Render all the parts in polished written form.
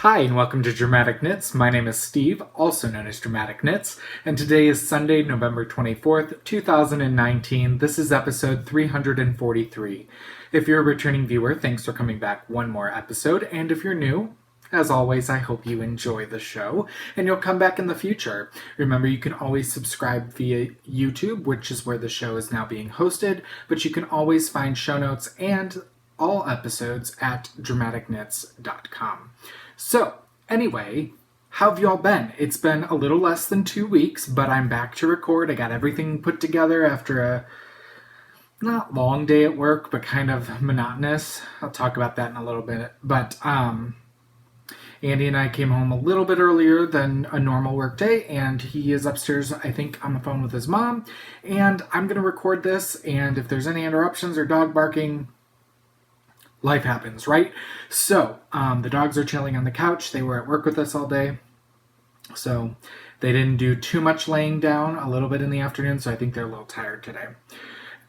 Hi, and welcome to Dramatic Knits. My name is Steve, also known as Dramatic Knits, and today is Sunday, November 24th, 2019. This is episode 343. If you're a returning viewer, thanks for coming back one more episode, and if you're new, as always, I hope you enjoy the show, and you'll come back in the future. Remember, you can always subscribe via YouTube, which is where the show is now being hosted, but you can always find show notes and all episodes at dramaticknits.com. So, anyway, how have y'all been? It's been a little less than 2 weeks, but I'm back to record. I got everything put together after a not long day at work, but kind of monotonous. I'll talk about that in a little bit. But Andy and I came home a little bit earlier than a normal work day, and he is upstairs, I think, on the phone with his mom. And I'm going to record this, and if there's any interruptions or dog barking, life happens, right? So, the dogs are chilling on the couch. They were at work with us all day. So, they didn't do too much laying down, a little bit in the afternoon, so I think they're a little tired today.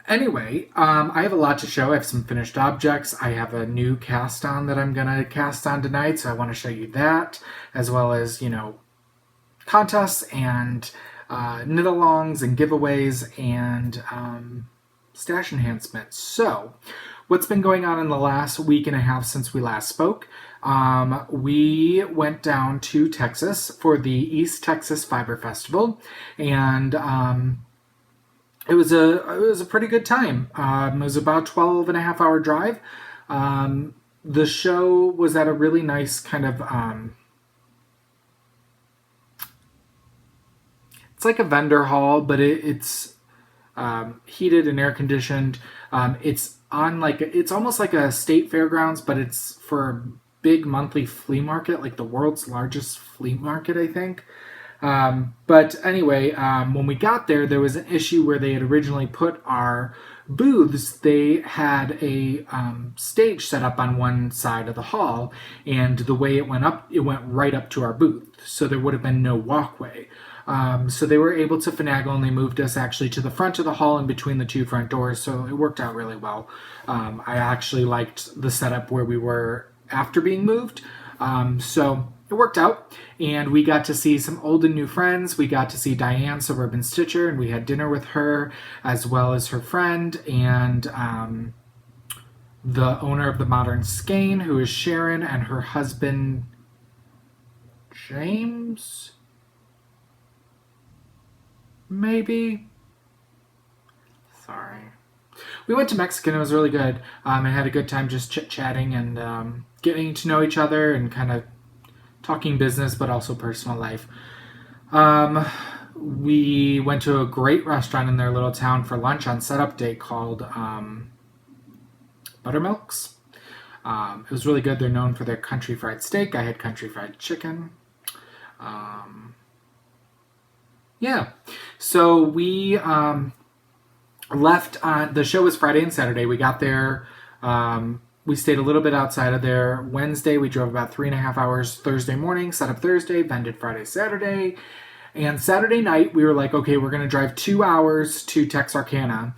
Anyway, I have a lot to show. I have some finished objects. I have a new cast on that I'm going to cast on tonight, so I want to show you that, as well as, contests and knit-alongs and giveaways and stash enhancements. So, what's been going on in the last week and a half since we last spoke? We went down to Texas for the East Texas Fiber Festival, and it was a pretty good time. It was about 12 and a half hour drive. The show was at a really nice kind of it's like a vendor hall, but it's heated and air conditioned. It's on it's almost like a state fairgrounds, but it's for a big monthly flea market, like the world's largest flea market, I think. But anyway, when we got there, there was an issue where they had originally put our booths. They had a stage set up on one side of the hall, and the way it went up, it went right up to our booth, so there would have been no walkway. So they were able to finagle, and they moved us actually to the front of the hall in between the two front doors, so it worked out really well. I actually liked the setup where we were after being moved, so it worked out, and we got to see some old and new friends. We got to see Diane, Suburban Stitcher, and we had dinner with her, as well as her friend, and the owner of the Modern Skein, who is Sharon, and her husband, James? Maybe? Sorry. We went to Mexico. It was really good. I had a good time just chit-chatting and getting to know each other and kind of talking business, but also personal life. We went to a great restaurant in their little town for lunch on setup day called Buttermilk's. It was really good. They're known for their country fried steak. I had country fried chicken. Yeah. So we left on, the show was Friday and Saturday. We got there. We stayed a little bit outside of there. Wednesday, we drove about 3.5 hours. Thursday morning, set up Thursday, vended Friday, Saturday. And Saturday night, we were like, okay, we're going to drive 2 hours to Texarkana,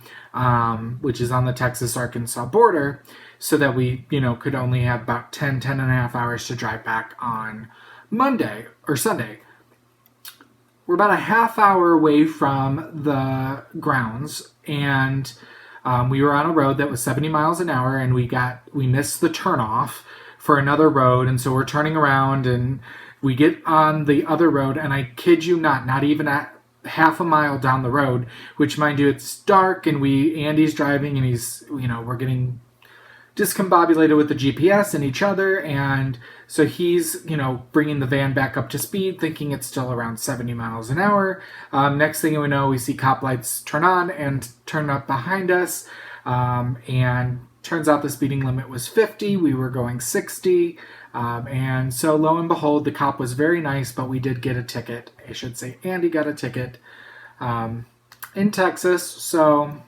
which is on the Texas-Arkansas border, so that we, could only have about 10 and a half hours to drive back on Monday or Sunday. We're about a half hour away from the grounds, and we were on a road that was 70 miles an hour, and we missed the turnoff for another road, and so we're turning around, and we get on the other road, and I kid you not even at half a mile down the road, which, mind you, it's dark, and Andy's driving, and he's, we're getting discombobulated with the GPS and each other, and so he's, bringing the van back up to speed, thinking it's still around 70 miles an hour. Next thing we know, we see cop lights turn on and turn up behind us, and turns out the speeding limit was 50. We were going 60, and so lo and behold, the cop was very nice, but we did get a ticket. I should say Andy got a ticket in Texas, so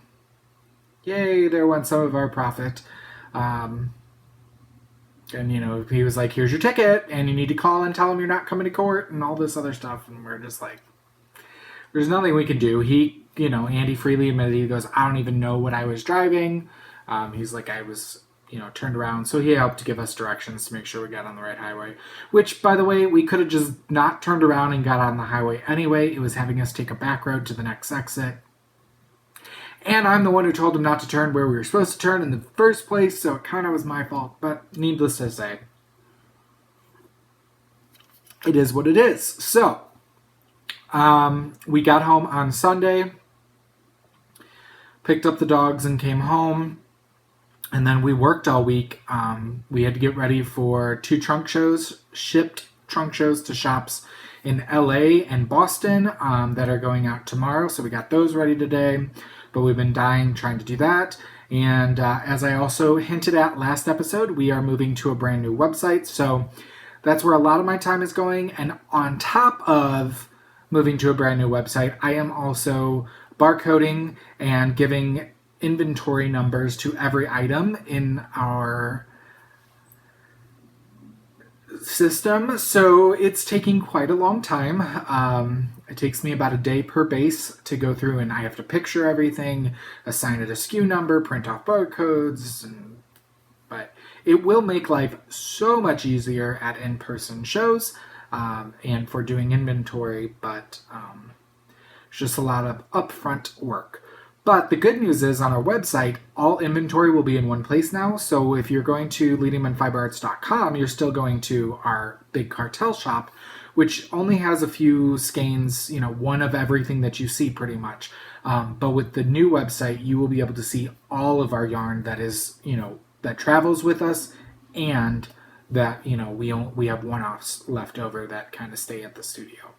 yay, there went some of our profit. And, he was like, here's your ticket, and you need to call and tell him you're not coming to court, and all this other stuff, and we're just like, there's nothing we can do. He, Andy freely admitted, he goes, I don't even know what I was driving. He's like, I was turned around. So he helped give us directions to make sure we got on the right highway, which, by the way, we could have just not turned around and got on the highway anyway. It was having us take a back road to the next exit. And I'm the one who told him not to turn where we were supposed to turn in the first place, so it kind of was my fault. But needless to say, it is what it is. So, we got home on Sunday, picked up the dogs and came home. And then we worked all week. We had to get ready for 2 trunk shows, shipped trunk shows to shops in LA and Boston that are going out tomorrow. So we got those ready today, but we've been dying trying to do that. And as I also hinted at last episode, we are moving to a brand new website. So that's where a lot of my time is going. And on top of moving to a brand new website, I am also barcoding and giving inventory numbers to every item in our system. So it's taking quite a long time. It takes me about a day per base to go through, and I have to picture everything, assign it a SKU number, print off barcodes, but it will make life so much easier at in-person shows and for doing inventory, but it's just a lot of upfront work. But the good news is on our website, all inventory will be in one place now. So if you're going to leadingmanfiberarts.com, you're still going to our big cartel shop, which only has a few skeins, one of everything that you see pretty much. But with the new website, you will be able to see all of our yarn that is, that travels with us, and that, we have one-offs left over that kind of stay at the studio.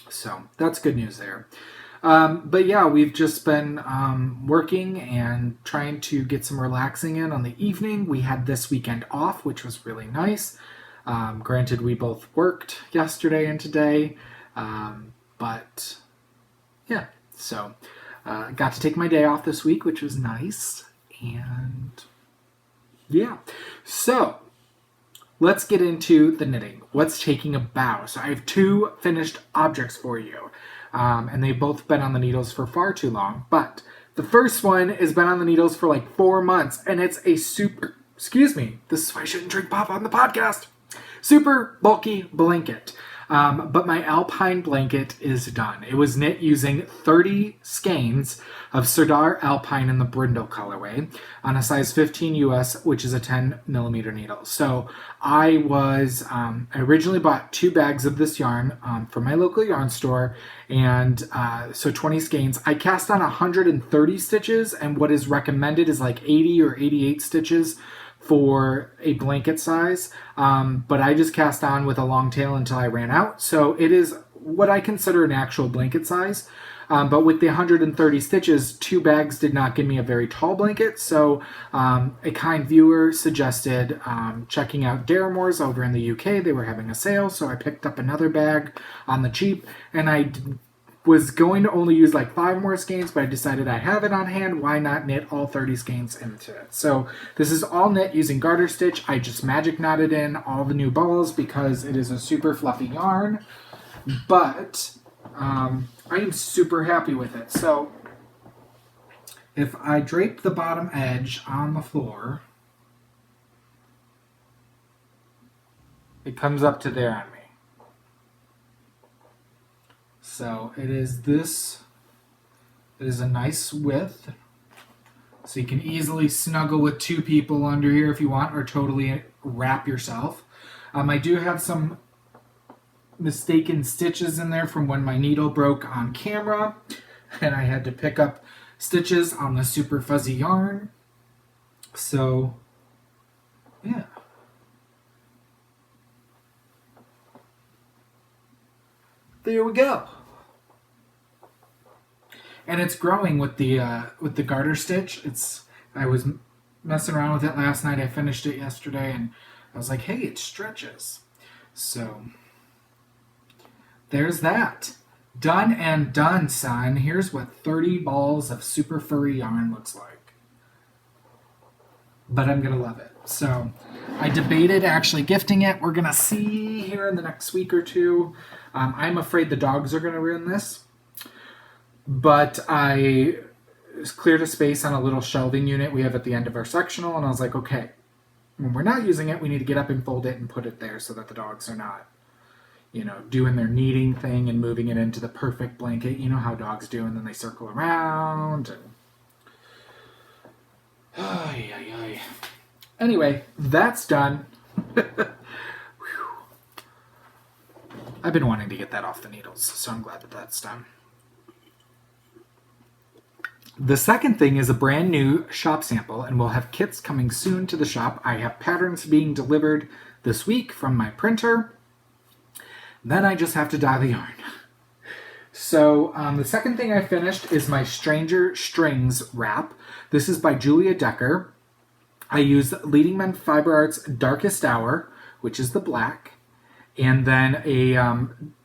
So that's good news there. But yeah, we've just been working and trying to get some relaxing in on the evening. We had this weekend off, which was really nice. Granted, we both worked yesterday and today, but yeah, so got to take my day off this week, which was nice. And yeah, so let's get into the knitting. What's taking a bow? So I have 2 finished objects for you. And they've both been on the needles for far too long. But the first one has been on the needles for like 4 months, and it's a this is why I shouldn't drink pop on the podcast, super bulky blanket. But my Alpine blanket is done. It was knit using 30 skeins of Serdar Alpine in the brindle colorway on a size 15 US, which is a 10 millimeter needle. So I originally bought 2 bags of this yarn from my local yarn store, and so 20 skeins. I cast on 130 stitches, and what is recommended is like 80 or 88 stitches for a blanket size, but I just cast on with a long tail until I ran out. So it is what I consider an actual blanket size. But with the 130 stitches, 2 bags did not give me a very tall blanket. So a kind viewer suggested checking out Daramore's over in the UK. They were having a sale, so I picked up another bag on the cheap, and I was going to only use like 5 more skeins, but I decided I have it on hand. Why not knit all 30 skeins into it? So this is all knit using garter stitch. I just magic knotted in all the new balls because it is a super fluffy yarn, but I am super happy with it. So if I drape the bottom edge on the floor, it comes up to there on me. So it is a nice width. So you can easily snuggle with 2 people under here if you want, or totally wrap yourself. I do have some mistaken stitches in there from when my needle broke on camera, and I had to pick up stitches on the super fuzzy yarn. So yeah. There we go. And it's growing with the garter stitch. I was messing around with it last night. I finished it yesterday, and I was like, hey, it stretches. So there's that. Done and done, son. Here's what 30 balls of super furry yarn looks like. But I'm going to love it. So I debated actually gifting it. We're going to see here in the next week or 2. I'm afraid the dogs are going to ruin this. But I cleared a space on a little shelving unit we have at the end of our sectional, and I was like, okay, when we're not using it, we need to get up and fold it and put it there so that the dogs are not, doing their kneading thing and moving it into the perfect blanket. You know how dogs do, and then they circle around. And anyway, that's done. I've been wanting to get that off the needles, so I'm glad that that's done. The second thing is a brand new shop sample, and we'll have kits coming soon to the shop. I have patterns being delivered this week from my printer. Then I just have to dye the yarn. So the second thing I finished is my Stranger Strings wrap. This is by Julia Decker. I used Leading Men Fiber Arts Darkest Hour, which is the black, and then a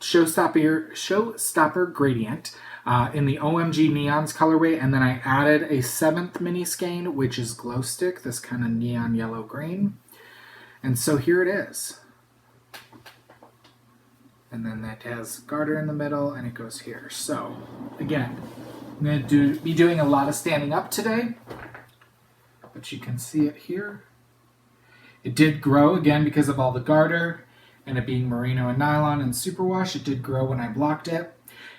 Showstopper Gradient in the OMG Neons colorway, and then I added a 7th mini skein, which is Glow Stick, this kind of neon yellow green. And so here it is. And then that has garter in the middle, and it goes here. So, again, I'm going to be doing a lot of standing up today, but you can see it here. It did grow, again, because of all the garter, and it being merino and nylon and superwash. It did grow when I blocked it.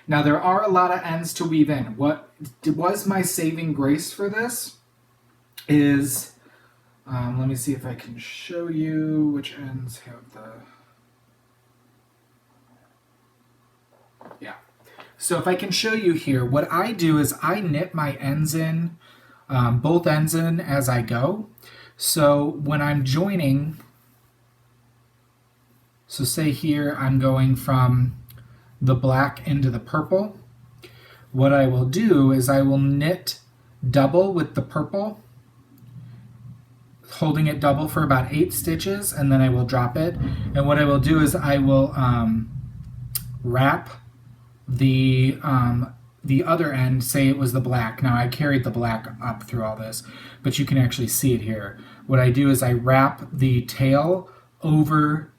Now, there are a lot of ends to weave in. What was my saving grace for this is, let me see if I can show you which ends have the... Yeah. So if I can show you here, what I do is I knit my ends in, both ends in as I go. So when I'm joining, so say here I'm going from the black into the purple, what I will do is I will knit double with the purple, holding it double for about 8 stitches, and then I will drop it. And what I will do is I will wrap the other end, say it was the black. Now I carried the black up through all this, but you can actually see it here. What I do is I wrap the tail over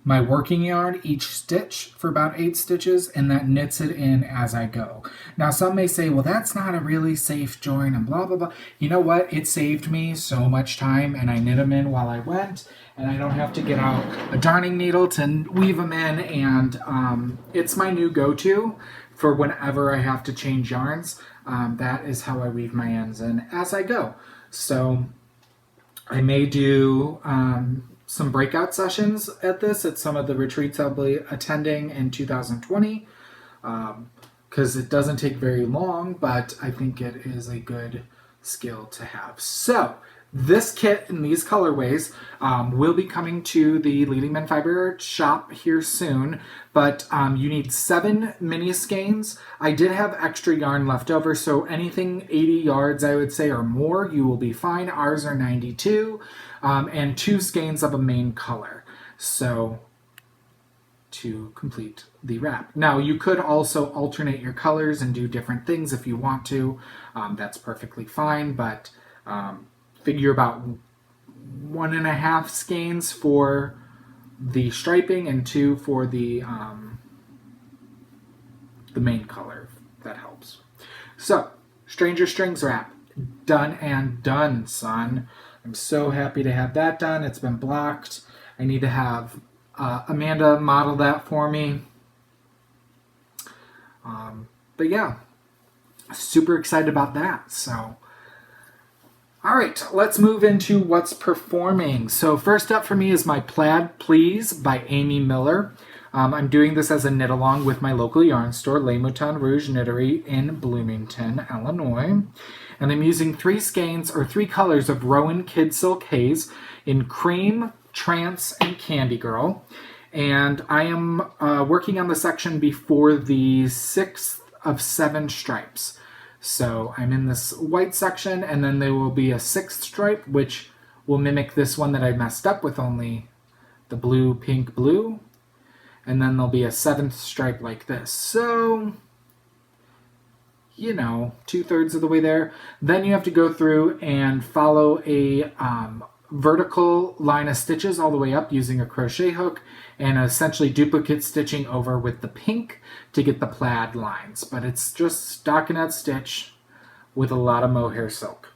my working yarn, each stitch for about 8 stitches, and that knits it in as I go. Now some may say, well, that's not a really safe join and blah, blah, blah. You know what? It saved me so much time, and I knit them in while I went, and I don't have to get out a darning needle to weave them in, and it's my new go-to for whenever I have to change yarns. That is how I weave my ends in as I go. So I may do some breakout sessions at this at some of the retreats I'll be attending in 2020, because it doesn't take very long, but I think it is a good skill to have. So this kit in these colorways will be coming to the Leading Men Fiber shop here soon, but you need 7 mini skeins. I did have extra yarn left over, so anything 80 yards, I would say, or more, you will be fine. Ours are 92, and 2 skeins of a main color. So to complete the wrap. Now, you could also alternate your colors and do different things if you want to. That's perfectly fine, but figure about 1.5 skeins for the striping and 2 for the main color. That helps. So, Stranger Strings wrap. Done and done, son. I'm so happy to have that done. It's been blocked. I need to have Amanda model that for me. But yeah, super excited about that. So, all right, let's move into what's performing. So first up for me is my Plaid Please by Amy Miller. I'm doing this as a knit along with my local yarn store, Les Moutons Rouge Knittery in Bloomington, Illinois. And I'm using 3 skeins or 3 colors of Rowan Kid Silk Haze in Cream, Trance, and Candy Girl. And I am working on the section before the 6th of 7 stripes. So I'm in this white section, and then there will be a 6th stripe, which will mimic this one that I messed up with only the blue, pink, blue. And then there'll be a 7th stripe like this. So, 2/3 of the way there. Then you have to go through and follow a vertical line of stitches all the way up using a crochet hook and essentially duplicate stitching over with the pink to get the plaid lines. But it's just stockinette stitch with a lot of mohair silk.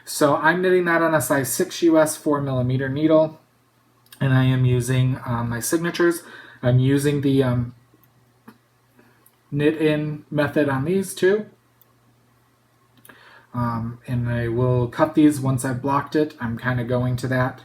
So I'm knitting that on a size 6 US 4mm needle, and I am using my signatures. I'm using the knit in method on these two. And I will cut these once I've blocked it. I'm kind of going to that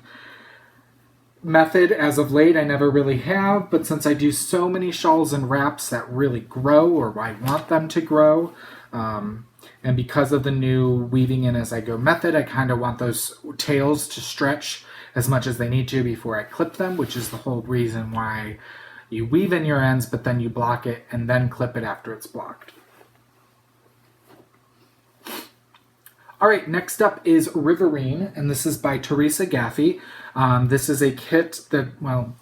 method as of late. I never really have, but since I do so many shawls and wraps that really grow, or I want them to grow, and because of the new weaving in as I go method, I kind of want those tails to stretch as much as they need to before I clip them, which is the whole reason why you weave in your ends, but then you block it and then clip it after it's blocked. All right, next up is Riverine, and this is by Teresa Gaffey. This is a kit that, well,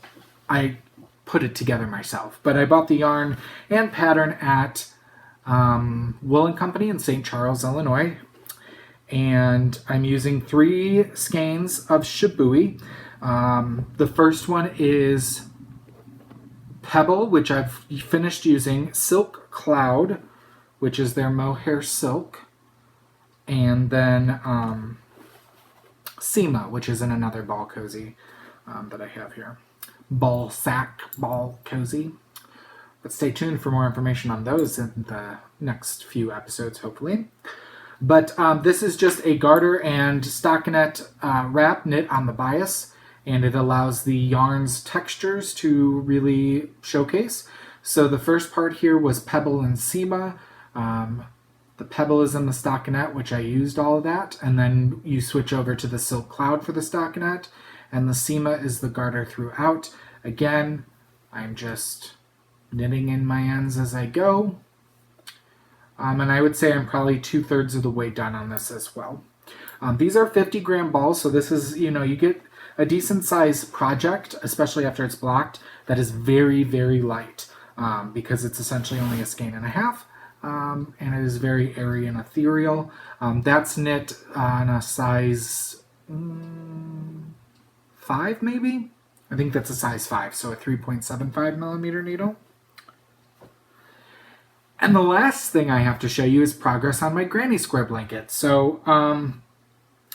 I put it together myself, but I bought the yarn and pattern at Wool & Company in St. Charles, Illinois, and I'm using 3 skeins of Shibui. The first one is Pebble, which I've finished using, Silk Cloud, which is their mohair silk, and then Seema, which is in another ball cozy that I have here. Ball cozy. But stay tuned for more information on those in the next few episodes, hopefully. But this is just a garter and stockinette wrap knit on the bias, and it allows the yarn's textures to really showcase. So the first part here was Pebble and Seema. The Pebble is in the stockinette, which I used all of that, and then you switch over to the Silk Cloud for the stockinette, and the Seema is the garter throughout. Again, I'm just knitting in my ends as I go, and I would say I'm probably 2/3 of the way done on this as well. These are 50-gram balls, so this is, you get a decent size project, especially after it's blocked, that is very, very light, because it's essentially only a skein and a half. And it is very airy and ethereal. That's knit on a size 5, maybe? I think that's a size 5, so a 3.75mm needle. And the last thing I have to show you is progress on my granny square blanket. So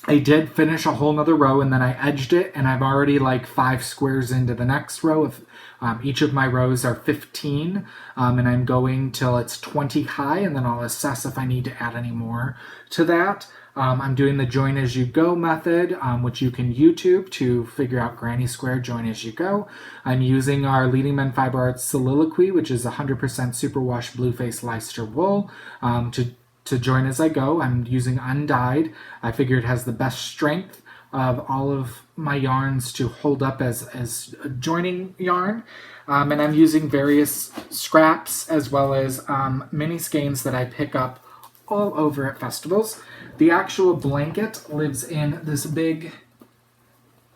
I did finish a whole nother row, and then I edged it, and I'm already like 5 squares into the next row. Of each of my rows are 15, and I'm going till it's 20 high, and then I'll assess if I need to add any more to that. I'm doing the join as you go method, which you can YouTube to figure out granny square join as you go. I'm using our Leading Men Fiber Arts Soliloquy, which is 100% superwash Blueface Leicester wool, to join as I go. I'm using undyed. I figure it has the best strength of all of my yarns to hold up as a joining yarn. And I'm using various scraps as well as mini skeins that I pick up all over at festivals. The actual blanket lives in this big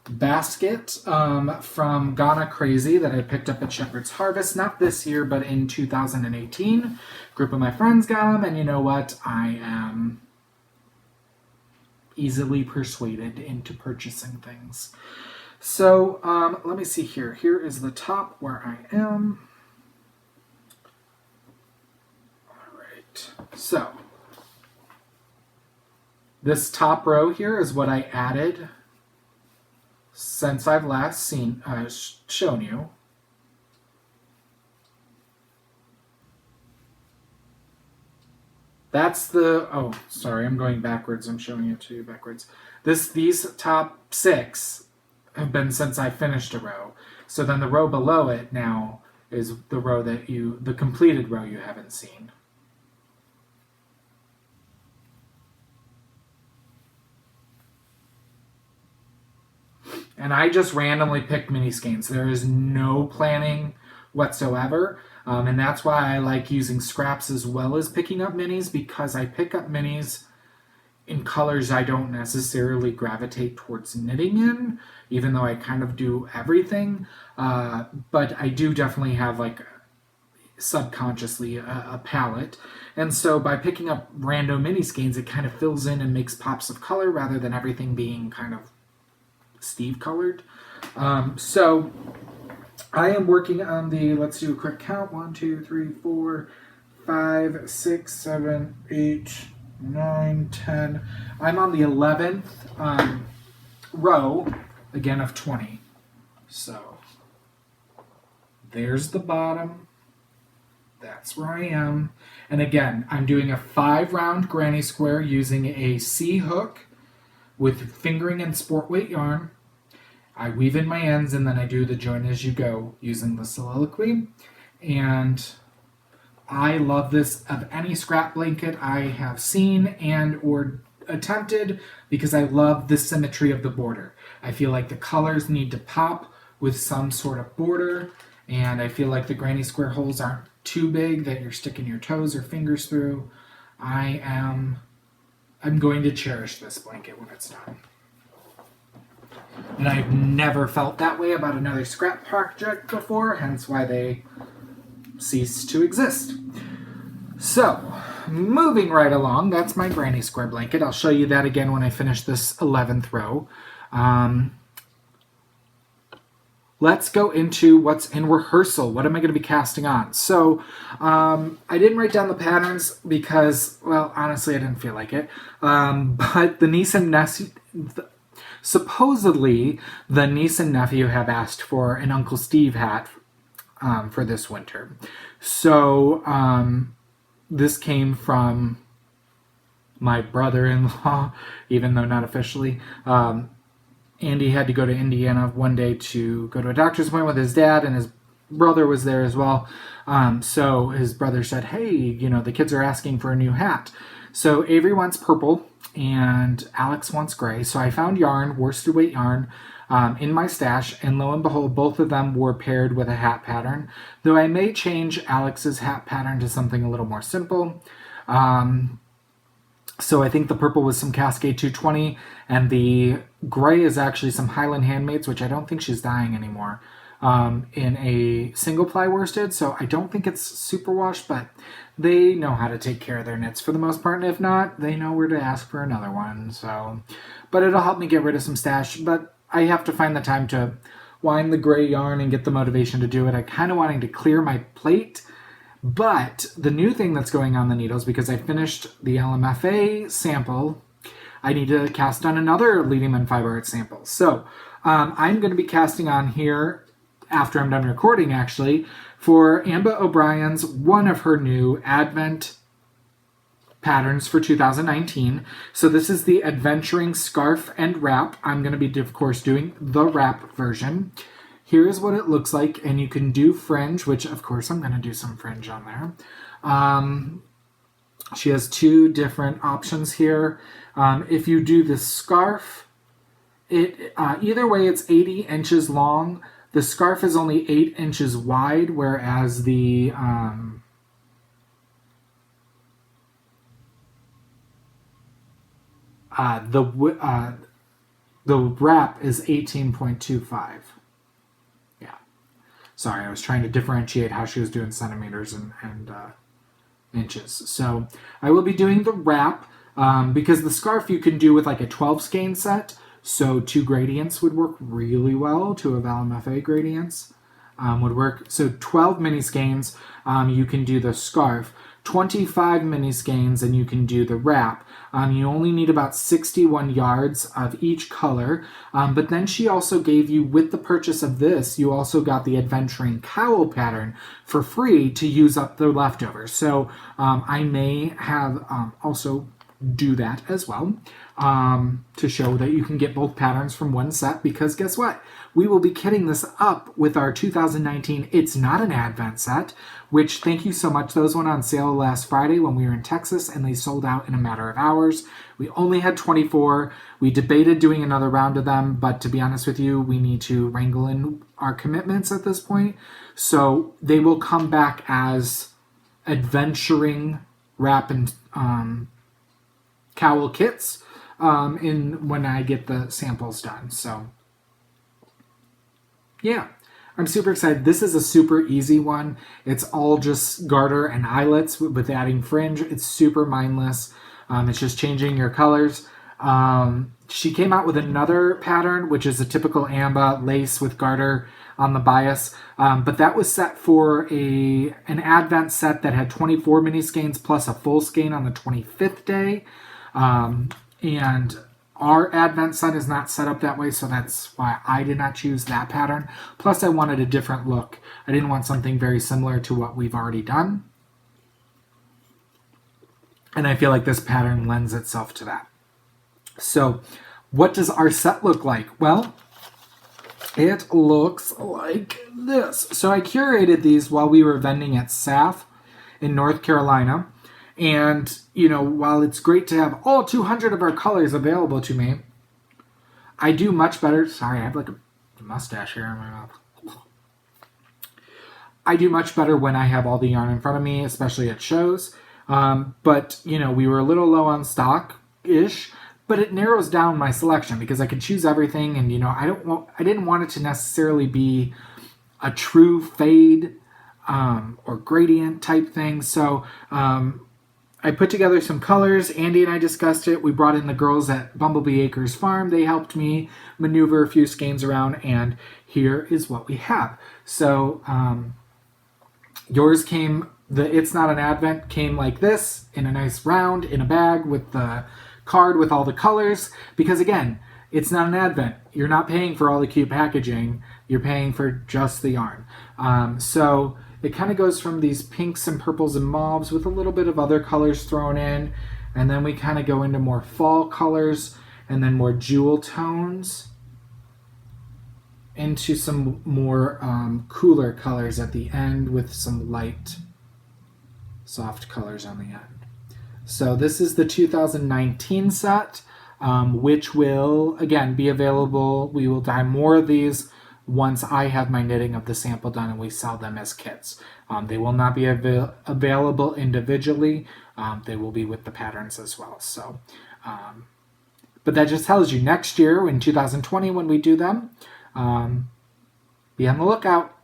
basket from Ghana Crazy that I picked up at Shepherd's Harvest, not this year, but in 2018. A group of my friends got them, and you know what? I am easily persuaded into purchasing things. So let me see here. Here is the top where I am. All right. So this top row here is what I added since I've last shown you. That's the, oh, sorry, I'm going backwards. I'm showing it to you backwards. These top 6 have been since I finished a row. So then the row below it now is the row that the completed row you haven't seen. And I just randomly picked mini skeins. There is no planning whatsoever. And that's why I like using scraps as well as picking up minis, because I pick up minis in colors I don't necessarily gravitate towards knitting in, even though I kind of do everything. But I do definitely have, like, subconsciously a palette. And so by picking up random mini skeins, it kind of fills in and makes pops of color rather than everything being kind of Steve colored. So I am working on the, let's do a quick count, 1, 2, 3, 4, 5, 6, 7, 8, 9, 10. I'm on the 11th row, again, of 20. So there's the bottom. That's where I am. And again, I'm doing a 5-round granny square using a C hook with fingering and sport weight yarn. I weave in my ends and then I do the join as you go using the soliloquy. And I love this of any scrap blanket I have seen and or attempted because I love the symmetry of the border. I feel like the colors need to pop with some sort of border, and I feel like the granny square holes aren't too big that you're sticking your toes or fingers through. I'm going to cherish this blanket when it's done. And I've never felt that way about another scrap project before, hence why they cease to exist. So, moving right along, that's my granny square blanket. I'll show you that again when I finish this 11th row. Let's go into what's in rehearsal. What am I going to be casting on? So, I didn't write down the patterns because, well, honestly, I didn't feel like it. But the niece and nephew, supposedly, the niece and nephew have asked for an Uncle Steve hat for this winter. So, this came from my brother-in-law, even though not officially. Andy had to go to Indiana one day to go to a doctor's appointment with his dad, and his brother was there as well. So his brother said, hey, you know, the kids are asking for a new hat. So Avery wants purple, and Alex wants gray. So I found yarn, worsted weight yarn, in my stash, and lo and behold, both of them were paired with a hat pattern, though I may change Alex's hat pattern to something a little more simple. So I think the purple was some Cascade 220, and the gray is actually some Highland Handmaids, which I don't think she's dyeing anymore, in a single ply worsted. So I don't think it's superwash, but they know how to take care of their knits for the most part, and if not, they know where to ask for another one. So, but it'll help me get rid of some stash, but I have to find the time to wind the gray yarn and get the motivation to do it. I kind of wanting to clear my plate. But the new thing that's going on the needles, because I finished the LMFA sample, I need to cast on another Leading Men Fiber Art sample. So I'm going to be casting on here, after I'm done recording actually, for Amba O'Brien's one of her new Advent patterns for 2019. So this is the Adventuring Scarf and Wrap. I'm going to be, of course, doing the wrap version. Here's what it looks like, and you can do fringe, which of course I'm going to do some fringe on there. She has two different options here. If you do the scarf, either way it's 80 inches long. The scarf is only 8 inches wide, whereas the wrap is 18.25. Sorry, I was trying to differentiate how she was doing centimeters and inches. So I will be doing the wrap because the scarf you can do with like a 12 skein set. So 2 gradients would work really well. 2 of LMFA gradients would work. So 12 mini skeins, you can do the scarf. 25 mini skeins and you can do the wrap. You only need about 61 yards of each color, but then she also gave you, with the purchase of this, you also got the Adventuring Cowl pattern for free to use up the leftovers. So I may have also do that as well to show that you can get both patterns from one set, because guess what? We will be kitting this up with our 2019 It's Not an Advent set, which, thank you so much. Those went on sale last Friday when we were in Texas, and they sold out in a matter of hours. We only had 24. We debated doing another round of them, but to be honest with you, we need to wrangle in our commitments at this point. So they will come back as adventuring wrap and cowl kits when I get the samples done. So yeah, I'm super excited. This is a super easy one. It's all just garter and eyelets with adding fringe. It's super mindless. It's just changing your colors. She came out with another pattern, which is a typical amba lace with garter on the bias, but that was set for an advent set that had 24 mini skeins plus a full skein on the 25th day, and our advent set is not set up that way, so that's why I did not choose that pattern. Plus, I wanted a different look. I didn't want something very similar to what we've already done, and I feel like this pattern lends itself to that. So what does our set look like? Well, it looks like this. So I curated these while we were vending at SAF in North Carolina. And, you know, while it's great to have all 200 of our colors available to me, I do much better. Sorry, I have like a mustache here in my mouth. I do much better when I have all the yarn in front of me, especially at shows. But, you know, we were a little low on stock-ish. But it narrows down my selection because I could choose everything, and you know I didn't want it to necessarily be a true fade or gradient type thing. So I put together some colors. Andy and I discussed it. We brought in the girls at Bumblebee Acres Farm. They helped me maneuver a few skeins around, and here is what we have. So yours came. It's Not an Advent came like this in a nice round in a bag with the card with all the colors, because again, it's not an advent. You're not paying for all the cute packaging. You're paying for just the yarn. So it kind of goes from these pinks and purples and mauves with a little bit of other colors thrown in, and then we kind of go into more fall colors and then more jewel tones into some more cooler colors at the end with some light soft colors on the end. So this is the 2019 set, which will, again, be available. We will dye more of these once I have my knitting of the sample done and we sell them as kits. They will not be available individually. They will be with the patterns as well. So, but that just tells you next year, in 2020, when we do them, be on the lookout.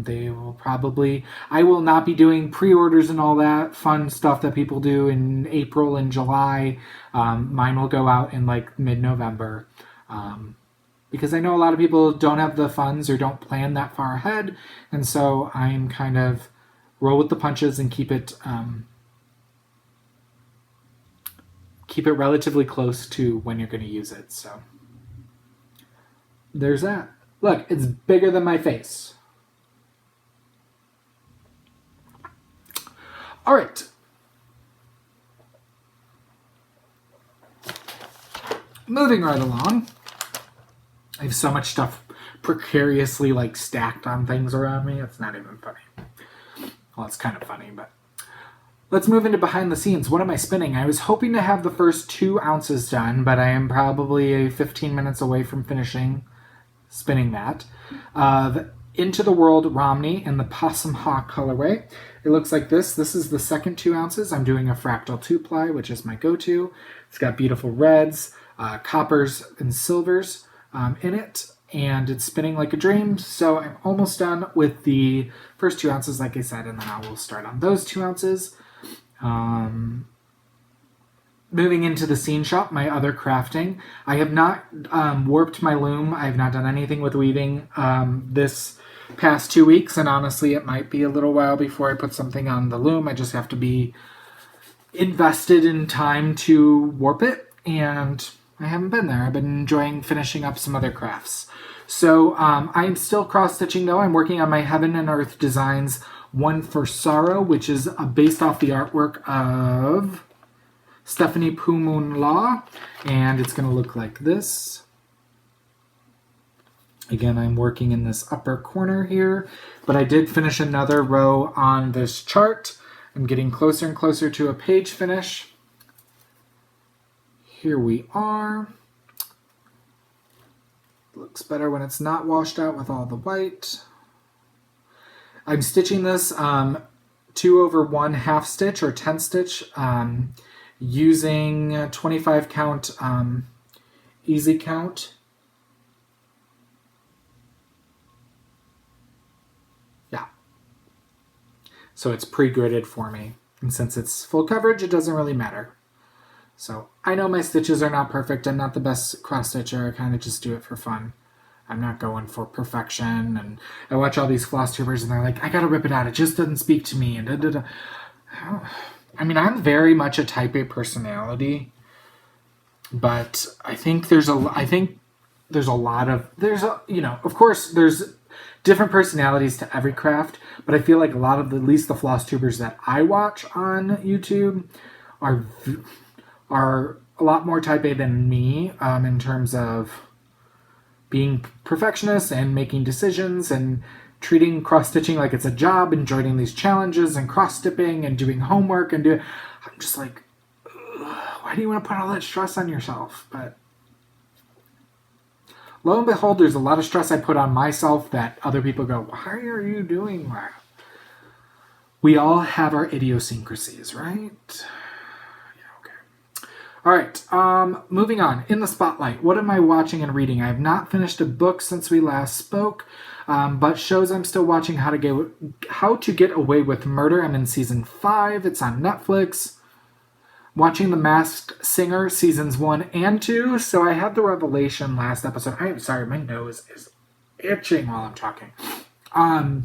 They will probably, I will not be doing pre-orders and all that fun stuff that people do in April and July. Mine will go out in like mid-November, because I know a lot of people don't have the funds or don't plan that far ahead. And so I'm kind of roll with the punches and keep it relatively close to when you're going to use it. So there's that. Look, it's bigger than my face. All right. Moving right along. I have so much stuff precariously like stacked on things around me. It's not even funny. Well, it's kind of funny, but let's move into behind the scenes. What am I spinning? I was hoping to have the first 2 ounces done, but I am probably 15 minutes away from finishing spinning that. Into the World Romney in the Possum Hawk colorway. It looks like this. This is the second 2 ounces. I'm doing a fractal 2-ply, which is my go-to. It's got beautiful reds, coppers, and silvers in it, and it's spinning like a dream. So I'm almost done with the first 2 ounces, like I said, and then I will start on those 2 ounces. Moving into the scene shop, my other crafting. I have not warped my loom. I have not done anything with weaving this past 2 weeks, and honestly, it might be a little while before I put something on the loom. I just have to be invested in time to warp it, and I haven't been there. I've been enjoying finishing up some other crafts. So I'm still cross-stitching, though. I'm working on my Heaven and Earth Designs One for Sorrow, which is based off the artwork of Stephanie Pumun Law, and it's going to look like this. Again, I'm working in this upper corner here, but I did finish another row on this chart. I'm getting closer and closer to a page finish. Here we are. Looks better when it's not washed out with all the white. I'm stitching this 2/1 half stitch or 10 stitch using 25 count easy count. Yeah. So it's pre-gridded for me. And since it's full coverage, it doesn't really matter. So I know my stitches are not perfect. I'm not the best cross stitcher. I kind of just do it for fun. I'm not going for perfection. And I watch all these floss tubers and they're like, I gotta rip it out. It just doesn't speak to me. And da, da, da. I mean, I'm very much a type A personality, but I think there's a lot of, of course there's different personalities to every craft, but I feel like a lot of at least the floss tubers that I watch on YouTube are a lot more type A than me, in terms of being perfectionists and making decisions and treating cross-stitching like it's a job and joining these challenges and cross-stipping and doing homework I'm just like, why do you want to put all that stress on yourself? But lo and behold, there's a lot of stress I put on myself that other people go, why are you doing that? We all have our idiosyncrasies, right? All right, moving on. In the spotlight, what am I watching and reading? I have not finished a book since we last spoke, but shows I'm still watching. How to Get Away with Murder. I'm in season 5. It's on Netflix. Watching The Masked Singer seasons 1 and 2. So I had the revelation last episode. I'm sorry, my nose is itching while I'm talking. I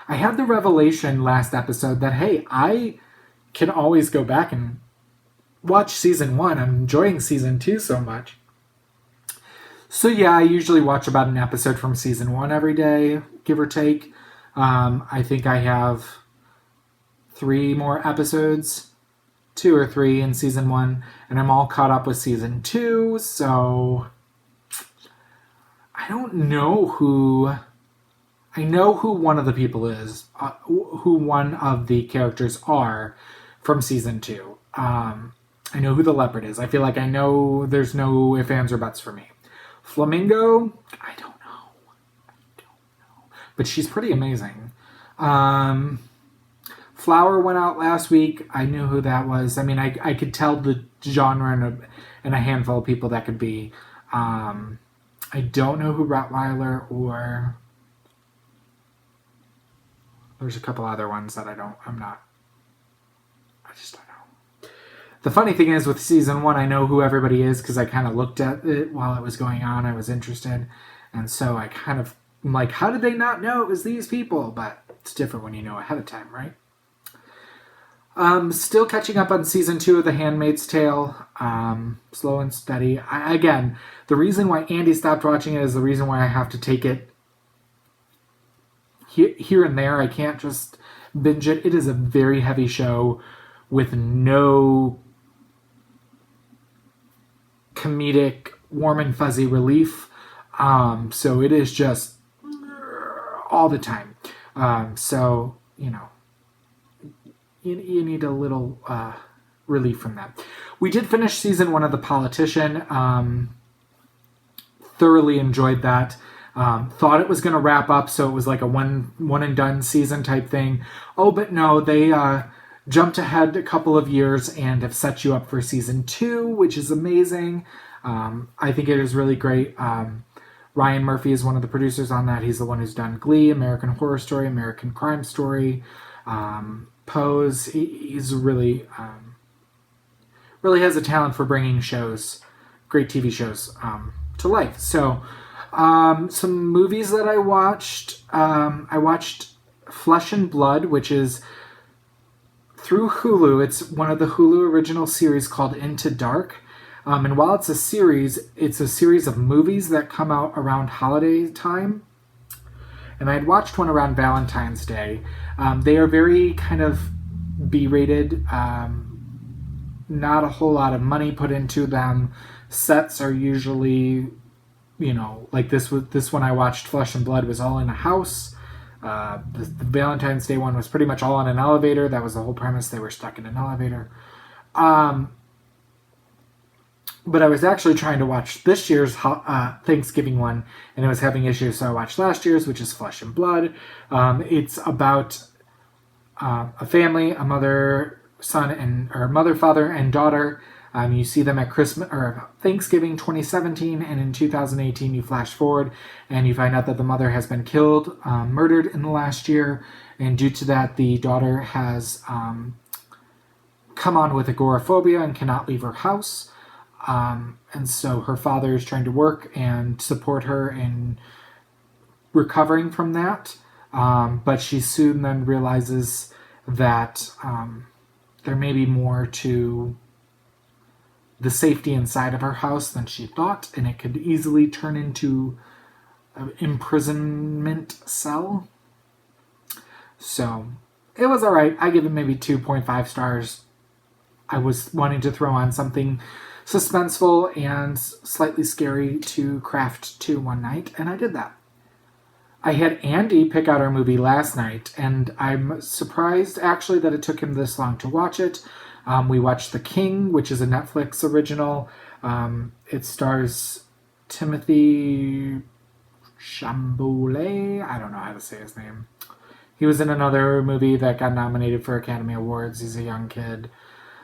had the revelation last episode that, hey, I can always go back and watch season 1. I'm enjoying season 2 so much. So yeah, I usually watch about an episode from season 1 every day, give or take. I think I have 3 more episodes, 2 or 3 in season 1, and I'm all caught up with season 2, so I don't know who... I know who one of the people is, who one of the characters are from season 2. I know who the leopard is. I feel like I know there's no ifs, ands, or buts for me. Flamingo? I don't know. But she's pretty amazing. Flower went out last week. I knew who that was. I mean, I could tell the genre and a handful of people that could be. I don't know who Rottweiler or... There's a couple other ones that I just don't know. The funny thing is with season 1, I know who everybody is because I kind of looked at it while it was going on. I was interested. And so I kind of, I'm like, how did they not know it was these people? But it's different when you know ahead of time, right? Still catching up on season 2 of The Handmaid's Tale. Slow and steady. Again, the reason why Andy stopped watching it is the reason why I have to take it here and there. I can't just binge it. It is a very heavy show with no comedic warm and fuzzy relief. So it is just all the time. So, you need a little relief from that. We did finish season 1 of The Politician. Thoroughly enjoyed that. Thought it was going to wrap up, so it was like a one and done season type thing. Oh, but no, they jumped ahead a couple of years and have set you up for season 2, which is amazing. I think it is really great. Ryan Murphy is one of the producers on that. He's the one who's done Glee, American Horror Story, American Crime Story, Pose. He's really has a talent for bringing great TV shows, to life. So, some movies that I watched. I watched Flesh and Blood, which is through Hulu. It's one of the Hulu original series called Into Dark. And while it's a series of movies that come out around holiday time. And I had watched one around Valentine's Day. They are very kind of B-rated. Not a whole lot of money put into them. Sets are usually, like this one I watched, Flesh and Blood, was all in a house. The Valentine's Day one was pretty much all in an elevator. That was the whole premise. They were stuck in an elevator. But I was actually trying to watch this year's Thanksgiving one, and it was having issues, so I watched last year's, which is Flesh and Blood. It's about a family, a mother, father, and daughter. You see them at Christmas or Thanksgiving 2017, and in 2018 you flash forward, and you find out that the mother has been killed, murdered in the last year, and due to that, the daughter has come on with agoraphobia and cannot leave her house. And so her father is trying to work and support her in recovering from that. But she soon then realizes that there may be more to the safety inside of her house than she thought, and it could easily turn into an imprisonment cell. So it was alright. I give it maybe 2.5 stars. I was wanting to throw on something suspenseful and slightly scary to craft to one night, and I did that. I had Andy pick out our movie last night, and I'm surprised actually that it took him this long to watch it. We watched The King, which is a Netflix original. It stars Timothy Chalamet. I don't know how to say his name. He was in another movie that got nominated for Academy Awards. He's a young kid.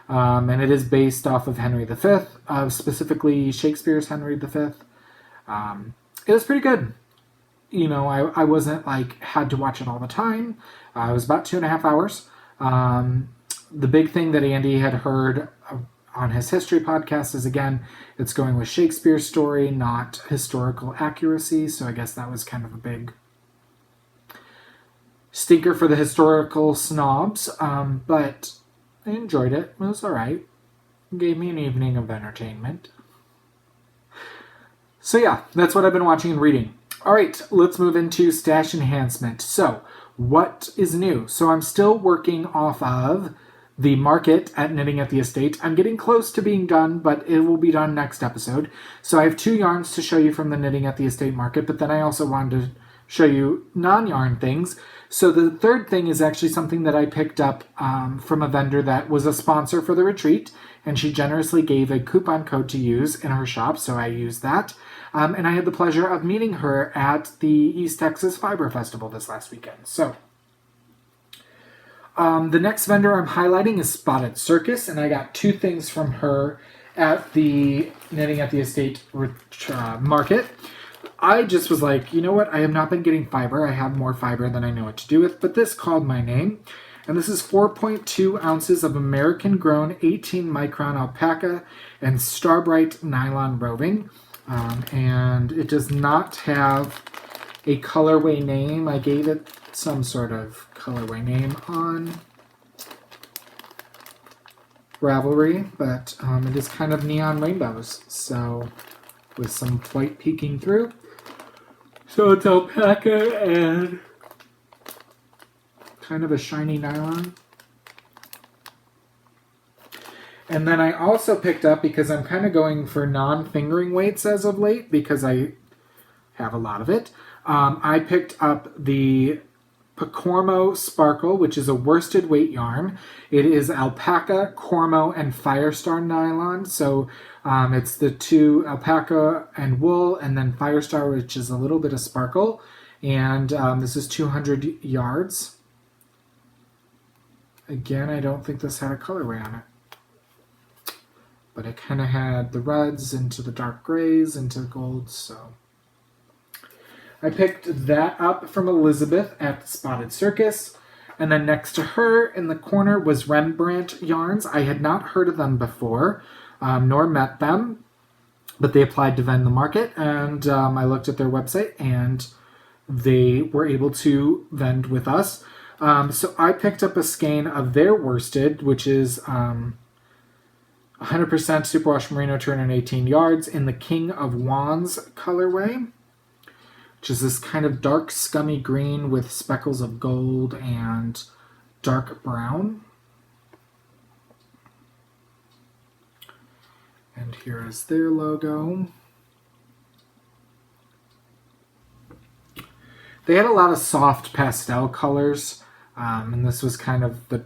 And it is based off of Henry V, specifically Shakespeare's Henry V. It was pretty good. You know, I wasn't had to watch it all the time. It was about 2.5 hours. The big thing that Andy had heard on his history podcast is, again, it's going with Shakespeare's story, not historical accuracy. So I guess that was kind of a big stinker for the historical snobs. But I enjoyed it. It was all right. It gave me an evening of entertainment. So yeah, that's what I've been watching and reading. All right, let's move into stash enhancement. So what is new? So I'm still working off of the market at Knitting at the Estate. I'm getting close to being done, but it will be done next episode. So I have 2 yarns to show you from the Knitting at the Estate market, but then I also wanted to show you non-yarn things. So the third thing is actually something that I picked up from a vendor that was a sponsor for the retreat, and she generously gave a coupon code to use in her shop, so I used that. And I had the pleasure of meeting her at the East Texas Fiber Festival this last weekend. So the next vendor I'm highlighting is Spotted Circus, and I got 2 things from her at the Knitting at the Estate market. I just was like, you know what? I have not been getting fiber. I have more fiber than I know what to do with, but this called my name. And this is 4.2 ounces of American-grown 18-micron alpaca and Starbright nylon roving. And it does not have a colorway name. I gave it some sort of colorway name on Ravelry, but it is kind of neon rainbows, so with some white peeking through. So it's alpaca and kind of a shiny nylon. And then I also picked up, because I'm kind of going for non-fingering weights as of late, because I have a lot of it, I picked up the Picure Mo Sparkle, which is a worsted weight yarn. It is alpaca, Cormo, and Firestar nylon. So it's the 2 alpaca and wool, and then Firestar, which is a little bit of sparkle. And this is 200 yards. Again, I don't think this had a colorway on it. But it kind of had the reds into the dark grays into the golds, so I picked that up from Elizabeth at Spotted Circus. And then next to her in the corner was Rembrandt Yarns. I had not heard of them before, nor met them, but they applied to vend the market, and I looked at their website, and they were able to vend with us. So I picked up a skein of their worsted, which is 100% superwash merino turn in 18 yards in the King of Wands colorway, which is this kind of dark scummy green with speckles of gold and dark brown. And here is their logo. They had a lot of soft pastel colors, and this was kind of the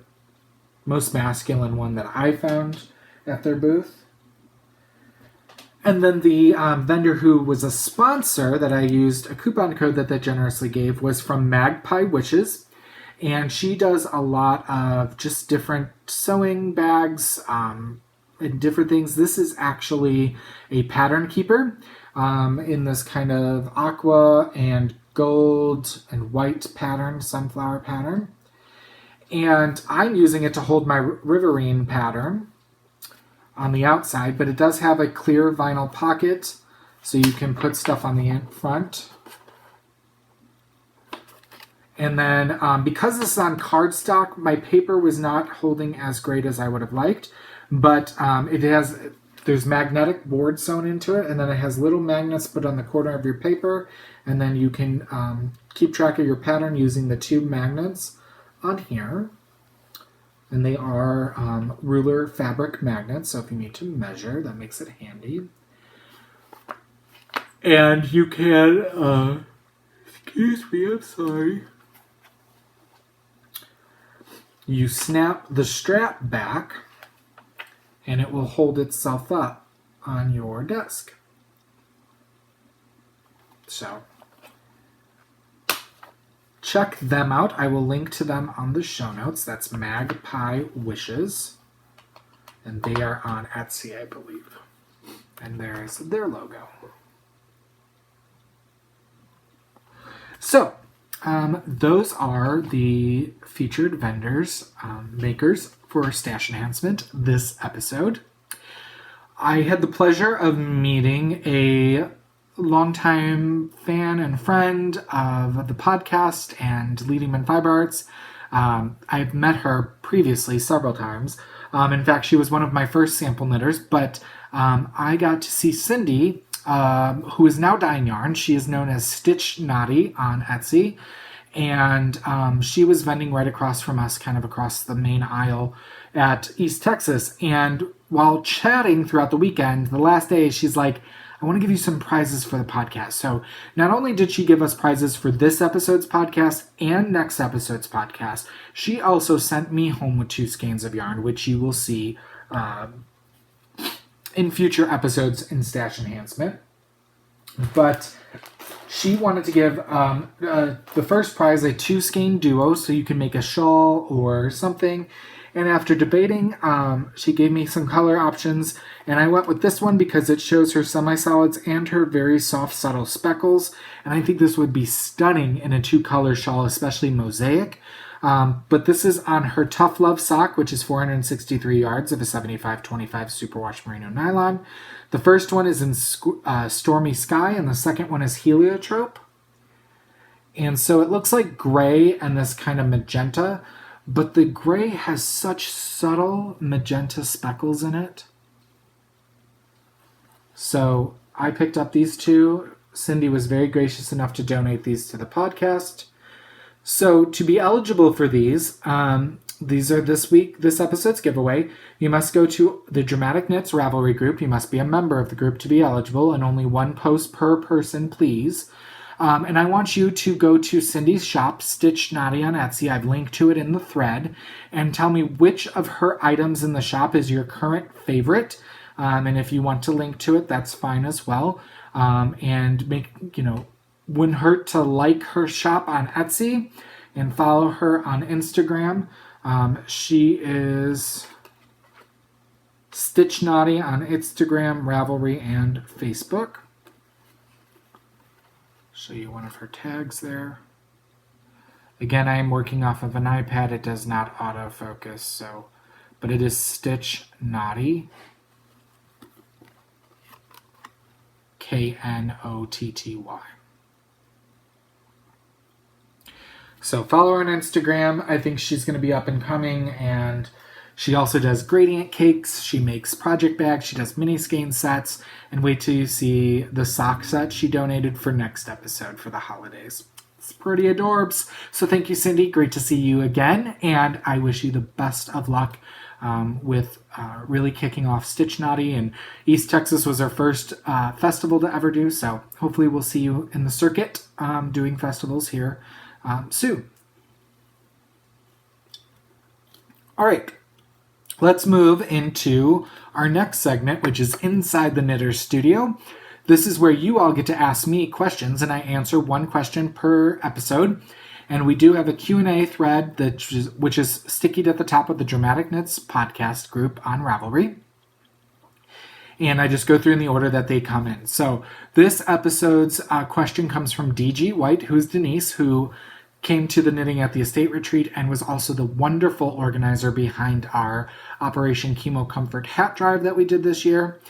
most masculine one that I found at their booth. And then the vendor who was a sponsor that I used a coupon code that they generously gave was from Magpie Wishes. And she does a lot of just different sewing bags and different things. This is actually a pattern keeper in this kind of aqua and gold and white pattern, sunflower pattern. And I'm using it to hold my riverine pattern on the outside, but it does have a clear vinyl pocket so you can put stuff on the front. And then because this is on cardstock, my paper was not holding as great as I would have liked, but there's magnetic board sewn into it, and then it has little magnets put on the corner of your paper, and then you can keep track of your pattern using the two magnets on here. And they are ruler fabric magnets, so if you need to measure, that makes it handy. And you can, excuse me, I'm sorry. You snap the strap back, and it will hold itself up on your desk. So, check them out. I will link to them on the show notes. That's Magpie Wishes. And they are on Etsy, I believe. And there's their logo. So, those are the featured vendors, makers for Stash Enhancement this episode. I had the pleasure of meeting a longtime fan and friend of the podcast and Leading in Fiber Arts. I've met her previously several times. In fact, she was one of my first sample knitters, but I got to see Cindy, who is now dyeing yarn. She is known as Stitch Nadi on Etsy, and she was vending right across from us, kind of across the main aisle at East Texas. And while chatting throughout the weekend, the last day, she's like, I want to give you some prizes for the podcast. So not only did she give us prizes for this episode's podcast and next episode's podcast, she also sent me home with 2 skeins of yarn, which you will see in future episodes in Stash Enhancement. But she wanted to give the first prize a 2 skein duo, so you can make a shawl or something. And after debating, she gave me some color options, and I went with this one because it shows her semi-solids and her very soft, subtle speckles. And I think this would be stunning in a 2-color shawl, especially mosaic. But this is on her Tough Love sock, which is 463 yards of a 75-25 superwash merino nylon. The first one is in Stormy Sky, and the second one is Heliotrope. And so it looks like gray and this kind of magenta, but the gray has such subtle magenta speckles in it. So I picked up these 2. Cindy was very gracious enough to donate these to the podcast. So to be eligible for these are this episode's giveaway. You must go to the Dramatic Knits Ravelry group. You must be a member of the group to be eligible, and only 1 post per person, please. And I want you to go to Cindy's shop, Stitch Nadi on Etsy. I've linked to it in the thread, and tell me which of her items in the shop is your current favorite. And if you want to link to it, that's fine as well. And wouldn't hurt to like her shop on Etsy and follow her on Instagram. She is Stitch Nadi on Instagram, Ravelry, and Facebook. Show you one of her tags there. Again, I am working off of an iPad. It does not autofocus, but it is Stitch Nadi. Knotty. So follow her on Instagram. I think she's going to be up and coming, and she also does gradient cakes. She makes project bags. She does mini skein sets, and wait till you see the sock set she donated for next episode for the holidays. It's pretty adorbs. So thank you, Cindy. Great to see you again, and I wish you the best of luck with really kicking off Stitch Nadi. And East Texas was our first festival to ever do, so hopefully we'll see you in the circuit doing festivals here soon. All right, let's move into our next segment, which is Inside the Knitter's Studio. This is where you all get to ask me questions, and I answer 1 question per episode. And we do have a Q&A thread which is stickied at the top of the Dramatic Knits podcast group on Ravelry. And I just go through in the order that they come in. So this episode's question comes from DG White, who's Denise, who came to the Knitting at the Estate retreat and was also the wonderful organizer behind our Operation Chemo Comfort hat drive that we did this year.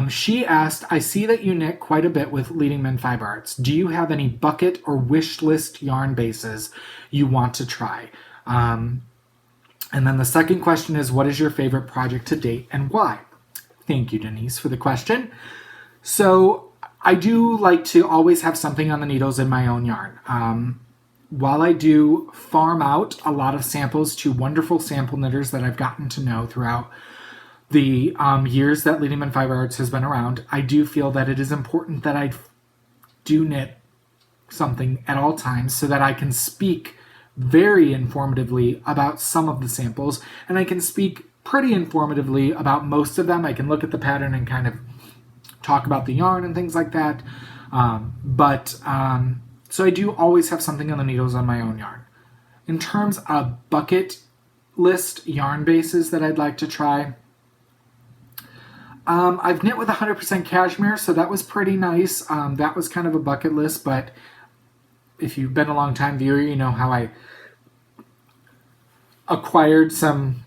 She asked, I see that you knit quite a bit with Leading Men Fiber Arts. Do you have any bucket or wish list yarn bases you want to try? And then the second question is, what is your favorite project to date and why? Thank you, Denise, for the question. So I do like to always have something on the needles in my own yarn. While I do farm out a lot of samples to wonderful sample knitters that I've gotten to know throughout the years that Leading Men Fiber Arts has been around, I do feel that it is important that I do knit something at all times so that I can speak very informatively about some of the samples, and I can speak pretty informatively about most of them. I can look at the pattern and kind of talk about the yarn and things like that. So I do always have something on the needles on my own yarn. In terms of bucket list yarn bases that I'd like to try, I've knit with 100% cashmere, so that was pretty nice. That was kind of a bucket list, but if you've been a long time viewer, you know how I acquired some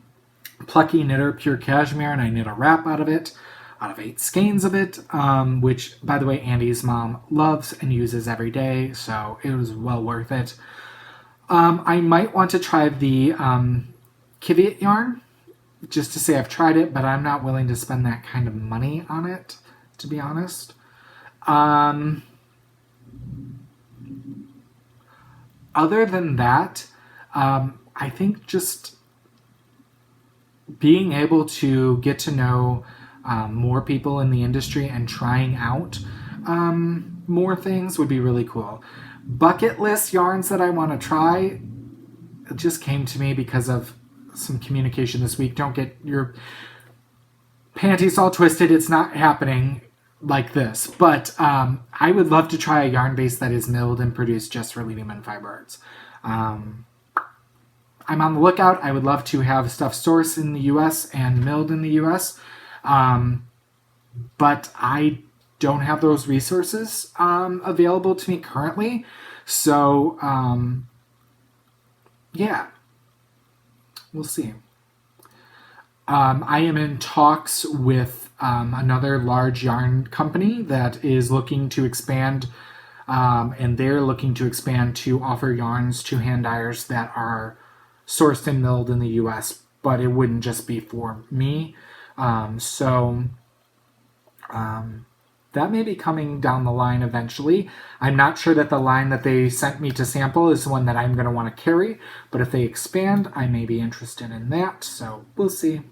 Plucky Knitter pure cashmere and I knit a wrap out of 8 skeins of it, which, by the way, Andy's mom loves and uses every day, so it was well worth it. I might want to try the Kiviat yarn, just to say I've tried it, but I'm not willing to spend that kind of money on it, to be honest. Other than that, I think just being able to get to know more people in the industry and trying out more things would be really cool. Bucket list yarns that I want to try, it just came to me because of some communication this week. Don't get your panties all twisted. It's not happening like this. But I would love to try a yarn base that is milled and produced just for Leading Men Fiber Arts. I'm on the lookout. I would love to have stuff sourced in the U.S. and milled in the U.S., but I don't have those resources available to me currently. So, yeah, we'll see. I am in talks with another large yarn company that is looking to expand, and they're looking to expand to offer yarns to hand dyers that are sourced and milled in the U.S., but it wouldn't just be for me. That may be coming down the line eventually. I'm not sure that the line that they sent me to sample is the one that I'm going to want to carry, but if they expand, I may be interested in that, so we'll see.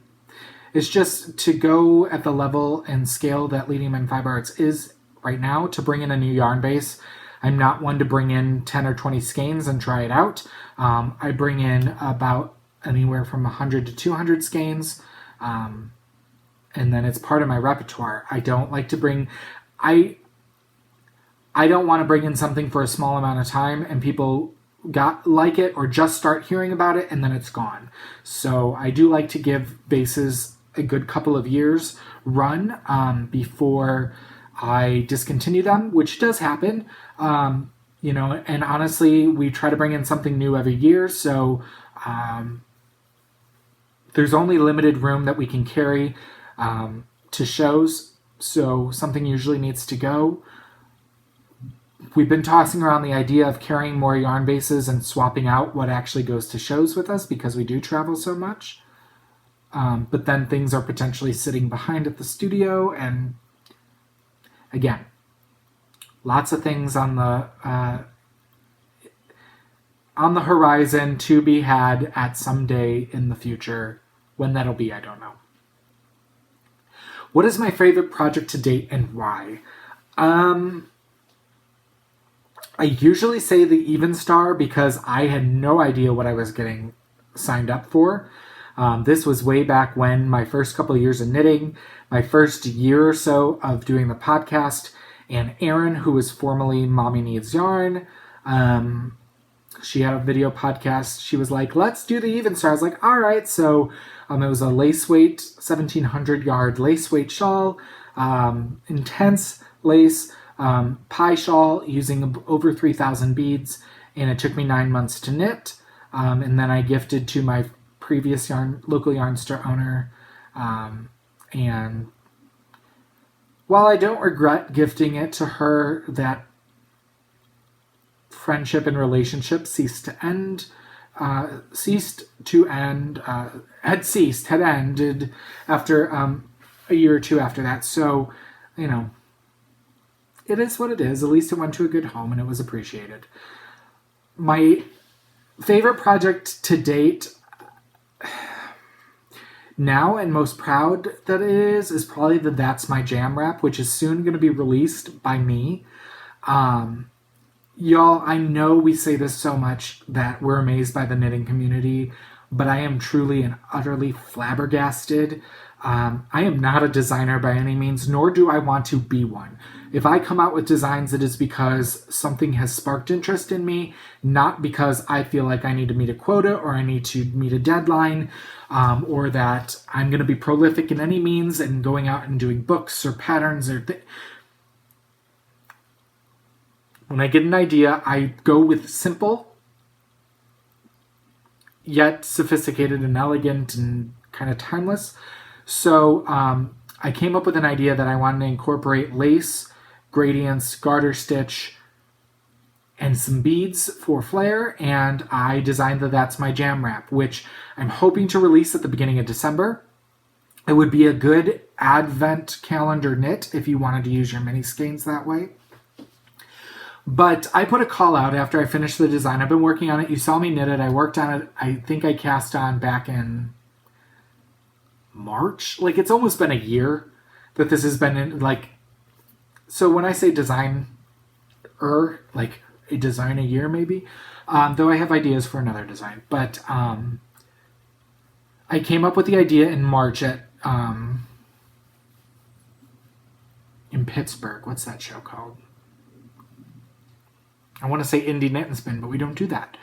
It's just to go at the level and scale that Leading Men Fiber Arts is right now, to bring in a new yarn base. I'm not one to bring in 10 or 20 skeins and try it out. I bring in about anywhere from 100 to 200 skeins, and then it's part of my repertoire. I don't like to bring... I don't want to bring in something for a small amount of time and people like it or just start hearing about it and then it's gone. So I do like to give bases a good couple of years run before I discontinue them, which does happen. And honestly, we try to bring in something new every year, so there's only limited room that we can carry to shows, so something usually needs to go. We've been tossing around the idea of carrying more yarn bases and swapping out what actually goes to shows with us because we do travel so much. But then things are potentially sitting behind at the studio, and again, lots of things on the horizon to be had at some day in the future. When that'll be, I don't know. What is my favorite project to date and why? I usually say the Even Star because I had no idea what I was getting signed up for. This was way back when, my first couple of years of knitting, my first year or so of doing the podcast, and Erin, who was formerly Mommy Needs Yarn, she had a video podcast. She was like, let's do the Even Star. I was like, all right. So it was a lace weight, 1,700 yard lace weight shawl, intense lace, pie shawl using over 3,000 beads. and it took me 9 months to knit. And then I gifted to my previous local yarn store owner. And while I don't regret gifting it to her, that friendship and relationship had ended after a year or two after that. So, it is what it is. At least it went to a good home and it was appreciated. My favorite project to date now, and most proud that it is probably the That's My Jam wrap, which is soon going to be released by me. Y'all, I know we say this so much that we're amazed by the knitting community, but I am truly and utterly flabbergasted. I am not a designer by any means, nor do I want to be one. If I come out with designs, it is because something has sparked interest in me, not because I feel like I need to meet a quota or I need to meet a deadline, or that I'm going to be prolific in any means and going out and doing books or patterns or When I get an idea, I go with simple, yet sophisticated and elegant and kind of timeless. So I came up with an idea that I wanted to incorporate lace, gradients, garter stitch, and some beads for flair, and I designed the That's My Jam wrap, which I'm hoping to release at the beginning of December. It would be a good advent calendar knit if you wanted to use your mini skeins that way. But I put a call out after I finished the design. I've been working on it. You saw me knit it. I worked on it. I think I cast on back in March. Like, it's almost been a year that this has been in, like, so when I say design, like a design a year maybe, though I have ideas for another design. But I came up with the idea in March at in Pittsburgh. What's that show called? I want to say Indie Knit and Spin, but we don't do that.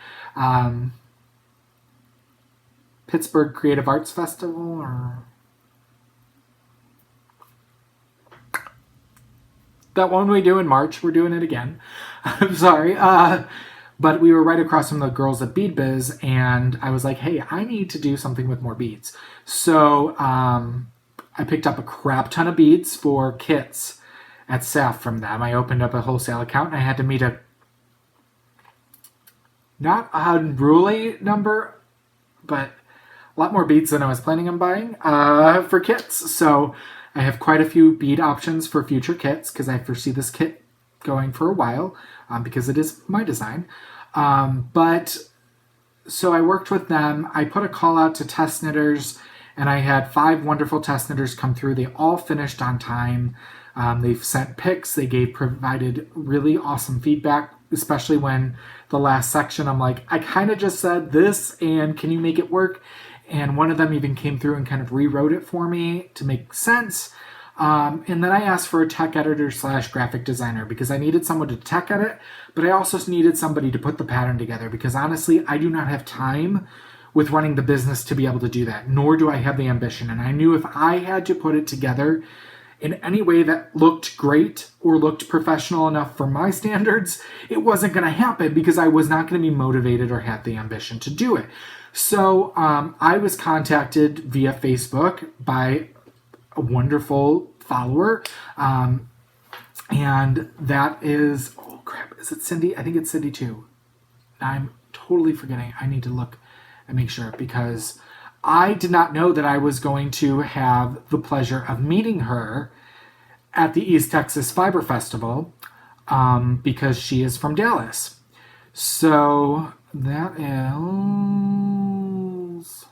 Pittsburgh Creative Arts Festival, or that one we do in March. We're doing it again. I'm sorry. But we were right across from the girls at Bead Biz, and I was like, hey, I need to do something with more beads. So I picked up a crap ton of beads for kits at SAF from them. I opened up a wholesale account, and I had to meet not a unruly number, but a lot more beads than I was planning on buying for kits. So I have quite a few bead options for future kits because I foresee this kit going for a while because it is my design. But so I worked with them. I put a call out to test knitters, and I had 5 wonderful test knitters come through. They all finished on time. They've sent pics. They provided really awesome feedback, especially when the last section, I'm like, I kind of just said this, and can you make it work? And one of them even came through and kind of rewrote it for me to make sense. And then I asked for a tech editor / graphic designer because I needed someone to tech edit, but I also needed somebody to put the pattern together because honestly, I do not have time with running the business to be able to do that, nor do I have the ambition. And I knew if I had to put it together in any way that looked great or looked professional enough for my standards, it wasn't going to happen because I was not going to be motivated or have the ambition to do it. So I was contacted via Facebook by a wonderful follower, and that is, oh crap, is it Cindy? I think it's Cindy too. I'm totally forgetting. I need to look and make sure because I did not know that I was going to have the pleasure of meeting her at the East Texas Fiber Festival because she is from Dallas. So that is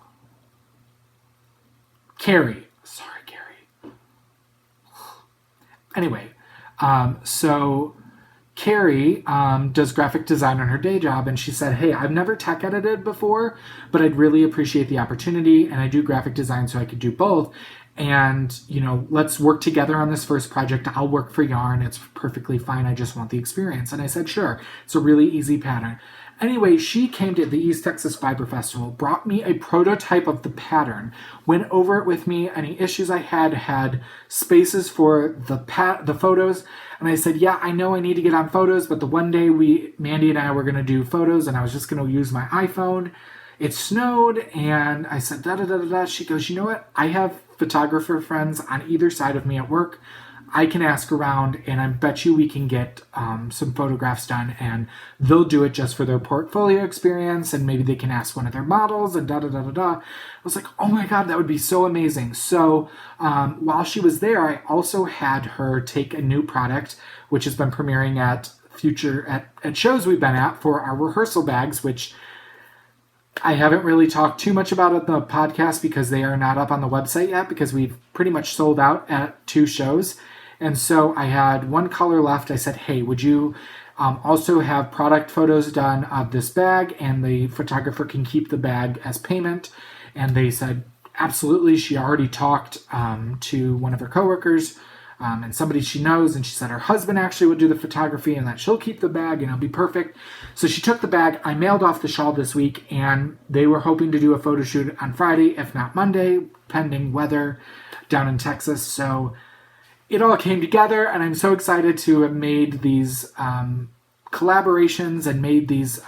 Carrie. Sorry, Carrie. Anyway, so Carrie does graphic design on her day job, and she said, hey, I've never tech edited before, but I'd really appreciate the opportunity, and I do graphic design so I could do both. and, let's work together on this first project. I'll work for yarn. It's perfectly fine. I just want the experience. And I said, sure. It's a really easy pattern. Anyway, she came to the East Texas Fiber Festival, brought me a prototype of the pattern, went over it with me. Any issues I had spaces for the photos. And I said, yeah, I know I need to get on photos, but the one day Mandy and I were going to do photos, and I was just going to use my iPhone. It snowed, and I said, da-da-da-da-da. She goes, you know what? I have photographer friends on either side of me at work. I can ask around, and I bet you we can get some photographs done, and they'll do it just for their portfolio experience, and maybe they can ask one of their models, and da-da-da-da-da. I was like, oh my God, that would be so amazing. So while she was there, I also had her take a new product, which has been premiering at shows we've been at for our rehearsal bags, which I haven't really talked too much about it in the podcast because they are not up on the website yet, because we've pretty much sold out at 2 shows. And so I had one color left. I said, hey, would you also have product photos done of this bag, and the photographer can keep the bag as payment? And they said, absolutely. She already talked to one of her coworkers and somebody she knows, and she said her husband actually would do the photography and that she'll keep the bag and it'll be perfect. So she took the bag. I mailed off the shawl this week, and they were hoping to do a photo shoot on Friday, if not Monday, pending weather down in Texas. So it all came together, and I'm so excited to have made these collaborations and made these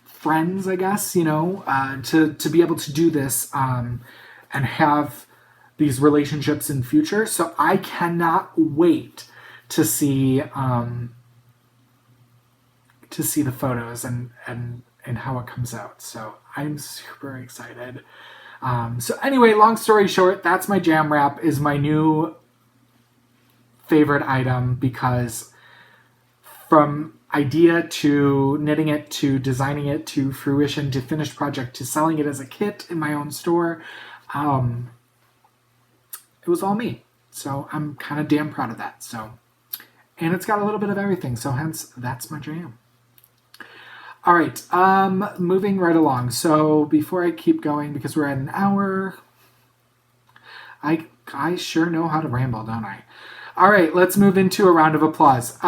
friends, I guess, to be able to do this and have these relationships in future. So I cannot wait to see the photos and how it comes out. So I'm super excited. So anyway, long story short, that's my jam wrap, is my new favorite item, because from idea to knitting it to designing it to fruition to finished project to selling it as a kit in my own store, it was all me. So I'm kind of damn proud of that. So, and it's got a little bit of everything. So hence, that's my jam. All right, moving right along. So before I keep going, because we're at an hour, I sure know how to ramble, don't I? All right, let's move into a round of applause.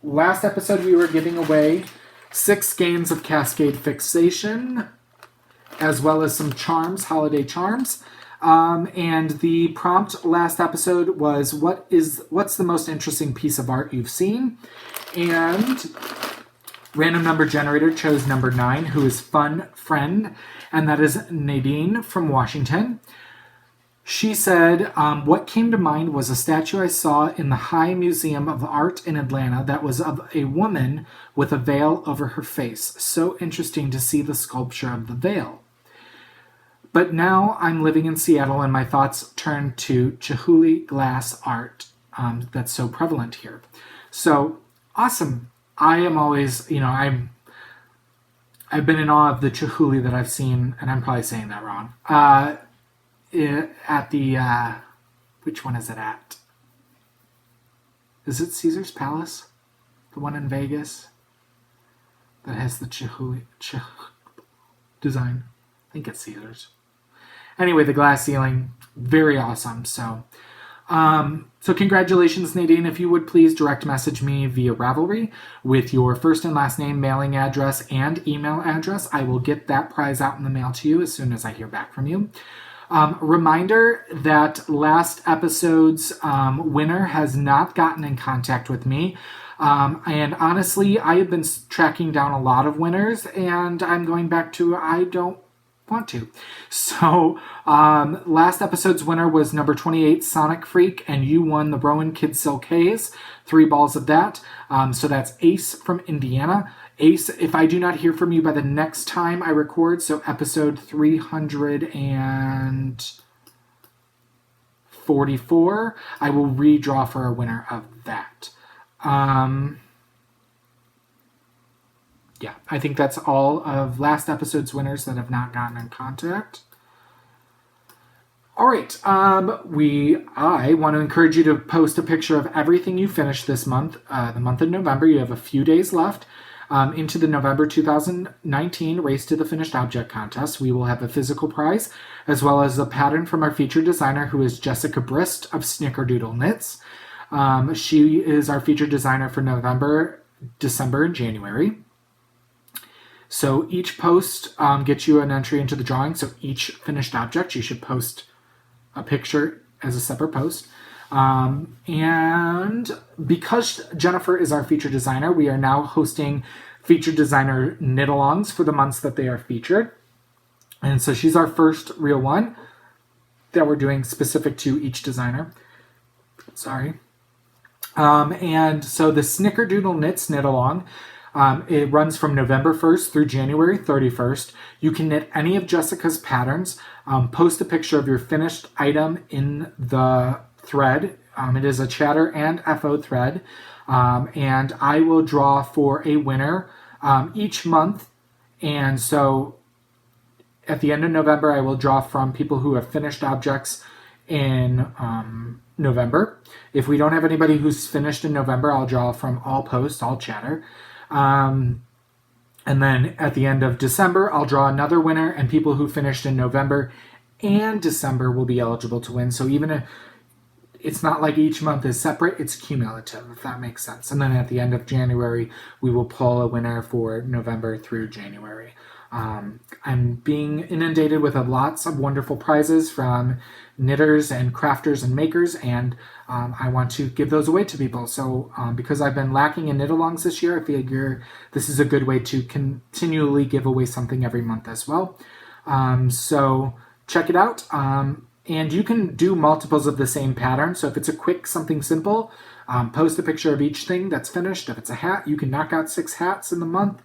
Last episode, we were giving away 6 games of Cascade Fixation, as well as some charms, holiday charms. And the prompt last episode was, what's the most interesting piece of art you've seen? And random number generator chose number 9, who is Fun Friend, and that is Nadine from Washington. She said, what came to mind was a statue I saw in the High Museum of Art in Atlanta that was of a woman with a veil over her face. So interesting to see the sculpture of the veil. But now I'm living in Seattle, and my thoughts turn to Chihuly glass art that's so prevalent here. So, awesome. I am always, I've been in awe of the Chihuly that I've seen, and I'm probably saying that wrong, at the, which one is it at? Is it Caesar's Palace? The one in Vegas that has the Chihuly design? I think it's Caesar's. Anyway, the glass ceiling, very awesome. So congratulations, Nadine. If you would please direct message me via Ravelry with your first and last name, mailing address, and email address. I will get that prize out in the mail to you as soon as I hear back from you. Reminder that last episode's winner has not gotten in contact with me. And honestly, I have been tracking down a lot of winners, and I'm going back to I don't want to. So last episode's winner was number 28, Sonic Freak, and you won the Rowan Kid Silk Haze, 3 balls of that. So that's Ace from Indiana. Ace, if I do not hear from you by the next time I record, so episode 344, I will redraw for a winner of that. Yeah, I think that's all of last episode's winners that have not gotten in contact. All right, I want to encourage you to post a picture of everything you finished this month, the month of November. You have a few days left. Into the November 2019 Race to the Finished Object contest, we will have a physical prize, as well as a pattern from our featured designer, who is Jessica Brist of Snickerdoodle Knits. She is our featured designer for November, December, and January. So each post gets you an entry into the drawing. So each finished object, you should post a picture as a separate post. And because Jennifer is our featured designer, we are now hosting featured designer knit-alongs for the months that they are featured. And so she's our first real one that we're doing specific to each designer. Sorry. And so the Snickerdoodle Knits knit-along, it runs from November 1st through January 31st. You can knit any of Jessica's patterns. Post a picture of your finished item in the thread. It is a Chatter and FO thread. And I will draw for a winner each month. And so at the end of November, I will draw from people who have finished objects in November. If we don't have anybody who's finished in November, I'll draw from all posts, all Chatter. And then at the end of December, I'll draw another winner, and people who finished in November and December will be eligible to win. So even if it's not like each month is separate, it's cumulative, if that makes sense. And then at the end of January, we will pull a winner for November through January. I'm being inundated with lots of wonderful prizes from knitters and crafters and makers, and I want to give those away to people. So because I've been lacking in knit-alongs this year, I figure this is a good way to continually give away something every month as well. So check it out. And you can do multiples of the same pattern. So if it's a quick something simple, post a picture of each thing that's finished. If it's a hat, you can knock out 6 hats in the month.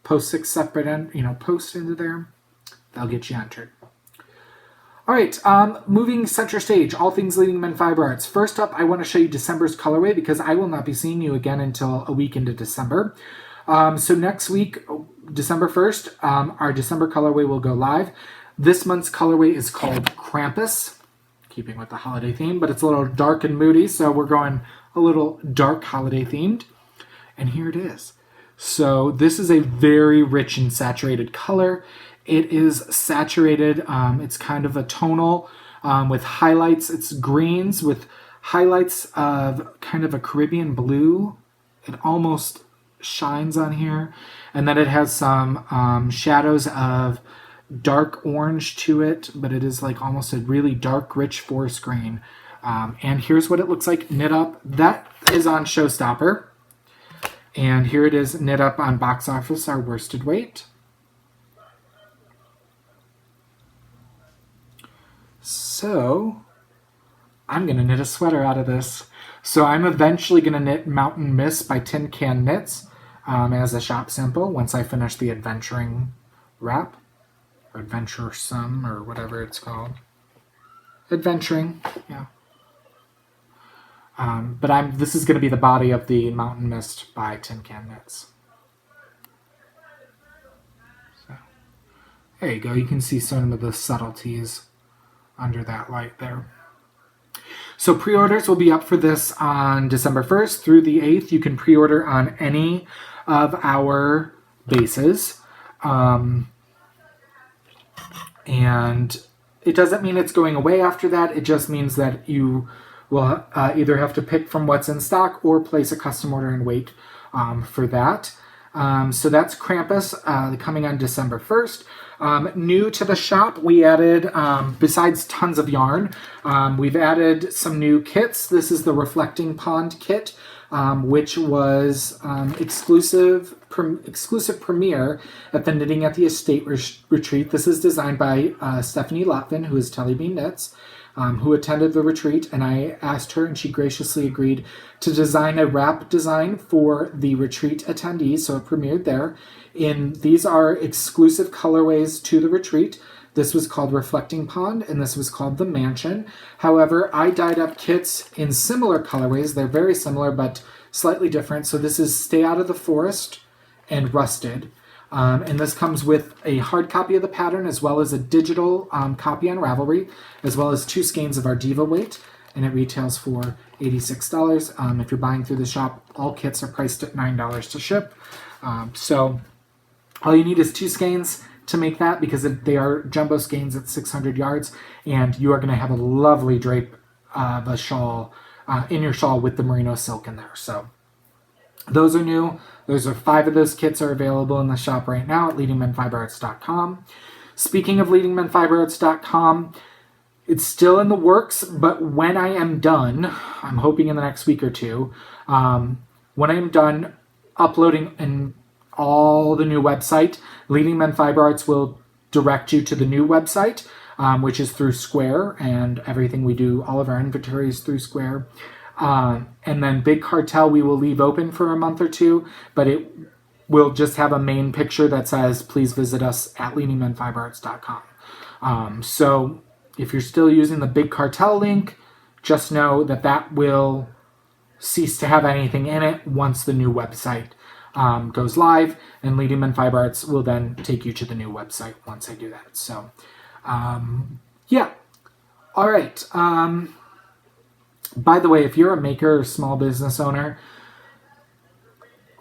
Post 6 separate, posts into there. That'll get you entered. All right, moving center stage, all things leading men fiber arts. First up, I want to show you December's colorway because I will not be seeing you again until a week into December. So next week, December 1st, our December colorway will go live. This month's colorway is called Krampus, keeping with the holiday theme, but it's a little dark and moody, so we're going a little dark holiday themed. And here it is. So this is a very rich and saturated color. It is saturated. It's kind of a tonal with highlights. It's greens with highlights of kind of a Caribbean blue. It almost shines on here. And then it has some shadows of dark orange to it, but it is like almost a really dark, rich forest green. And here's what it looks like knit up. That is on Showstopper. And here it is knit up on Box Office, our worsted weight. So I'm going to knit a sweater out of this. So I'm eventually going to knit Mountain Mist by Tin Can Knits as a shop sample once I finish the adventuring wrap. Or adventuresome, or whatever it's called. Adventuring, yeah. But this is going to be the body of the Mountain Mist by Tin Can Knits. So, there you go. You can see some of the subtleties under that light there. So pre-orders will be up for this on December 1st through the 8th. You can pre-order on any of our bases. And it doesn't mean it's going away after that. It just means that you will either have to pick from what's in stock or place a custom order and wait for that. So that's Krampus coming on December 1st. New to the shop, we added, besides tons of yarn, we've added some new kits. This is the Reflecting Pond kit, which was exclusive premiere at the Knitting at the Estate retreat. This is designed by Stephanie Lotvin, who is Tellybean Knits, who attended the retreat, and I asked her, and she graciously agreed to design a wrap design for the retreat attendees, so it premiered there. These are exclusive colorways to the retreat. This was called Reflecting Pond, and this was called The Mansion. However, I dyed up kits in similar colorways. They're very similar, but slightly different. So this is Stay Out of the Forest and Rusted. And this comes with a hard copy of the pattern, as well as a digital copy on Ravelry, as well as 2 skeins of our Diva weight, and it retails for $86. If you're buying through the shop, all kits are priced at $9 to ship. So all you need is 2 skeins to make that, because they are jumbo skeins at 600 yards, and you are going to have a lovely drape of a shawl in your shawl with the merino silk in there. So those are new. Those are 5 of those kits are available in the shop right now at leadingmenfiberarts.com. Speaking of leadingmenfiberarts.com, it's still in the works, but when I am done, I'm hoping in the next week or two, when I am done uploading in all the new website, Leading Men Fiber Arts will direct you to the new website, which is through Square, and everything we do, all of our inventory is through Square. And then Big Cartel we will leave open for a month or two, but it will just have a main picture that says, please visit us at leadingmenfiberarts.com. So if you're still using the Big Cartel link, just know that that will cease to have anything in it once the new website goes live, and Leading Men Fiber Arts will then take you to the new website once I do that. So, yeah. All right. By the way, if you're a maker or small business owner,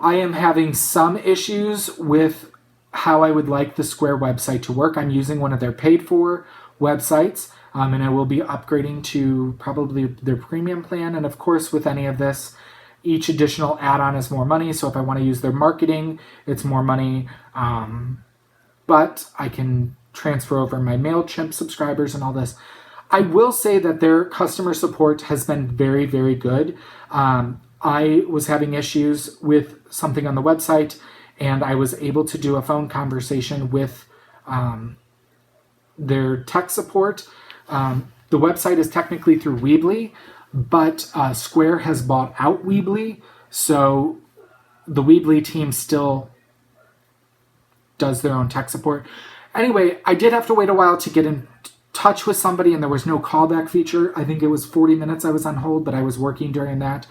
I am having some issues with how I would like the Square website to work. I'm using one of their paid-for websites, and I will be upgrading to probably their premium plan. And of course, with any of this, each additional add-on is more money. So if I want to use their marketing, it's more money. But I can transfer over my MailChimp subscribers and all this. I will say that their customer support has been very, very good. I was having issues with something on the website, and I was able to do a phone conversation with their tech support. The website is technically through Weebly, but Square has bought out Weebly, so the Weebly team still does their own tech support. Anyway, I did have to wait a while to get in touch with somebody, and there was no callback feature. I think it was 40 minutes I was on hold, but I was working during that.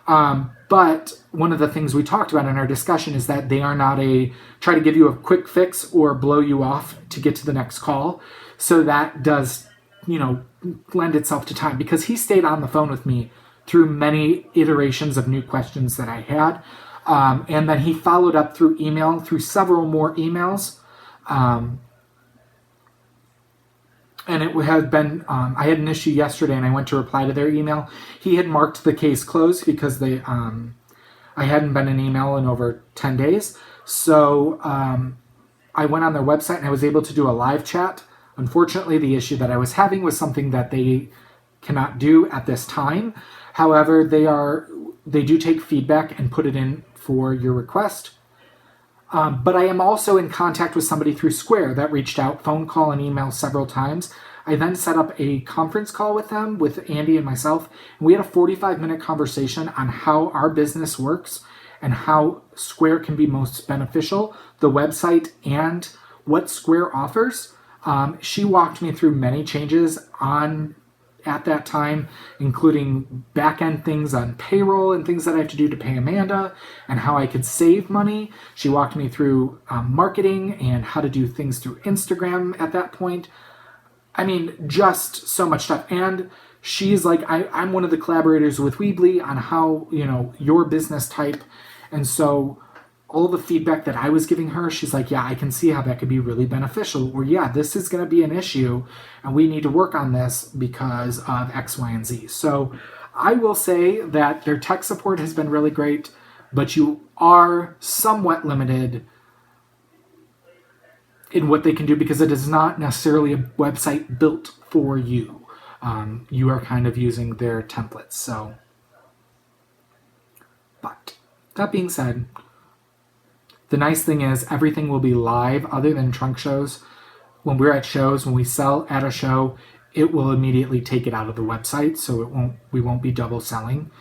But one of the things we talked about in our discussion is that they are not try to give you a quick fix or blow you off to get to the next call. So that does, lend itself to time, because he stayed on the phone with me through many iterations of new questions that I had. And then he followed up through email, through several more emails. And it had been, I had an issue yesterday, and I went to reply to their email. He had marked the case closed because I hadn't been in email in over 10 days. So I went on their website, and I was able to do a live chat. Unfortunately, the issue that I was having was something that they cannot do at this time. However, they do take feedback and put it in for your request. But I am also in contact with somebody through Square that reached out, phone call and email several times. I then set up a conference call with them, with Andy and myself, and we had a 45-minute conversation on how our business works and how Square can be most beneficial, the website, and what Square offers. She walked me through many changes at that time, including back-end things on payroll and things that I have to do to pay Amanda, and how I could save money. She walked me through marketing and how to do things through Instagram at that point. I mean, just so much stuff. And she's like, I'm one of the collaborators with Weebly on how, your business type. And so all the feedback that I was giving her, she's like, yeah, I can see how that could be really beneficial. Or yeah, this is going to be an issue, and we need to work on this because of X, Y, and Z. So I will say that their tech support has been really great, but you are somewhat limited in what they can do because it is not necessarily a website built for you. You are kind of using their templates. So, but that being said, the nice thing is everything will be live other than trunk shows. When we're at shows, when we sell at a show, it will immediately take it out of the website, so we won't be double selling.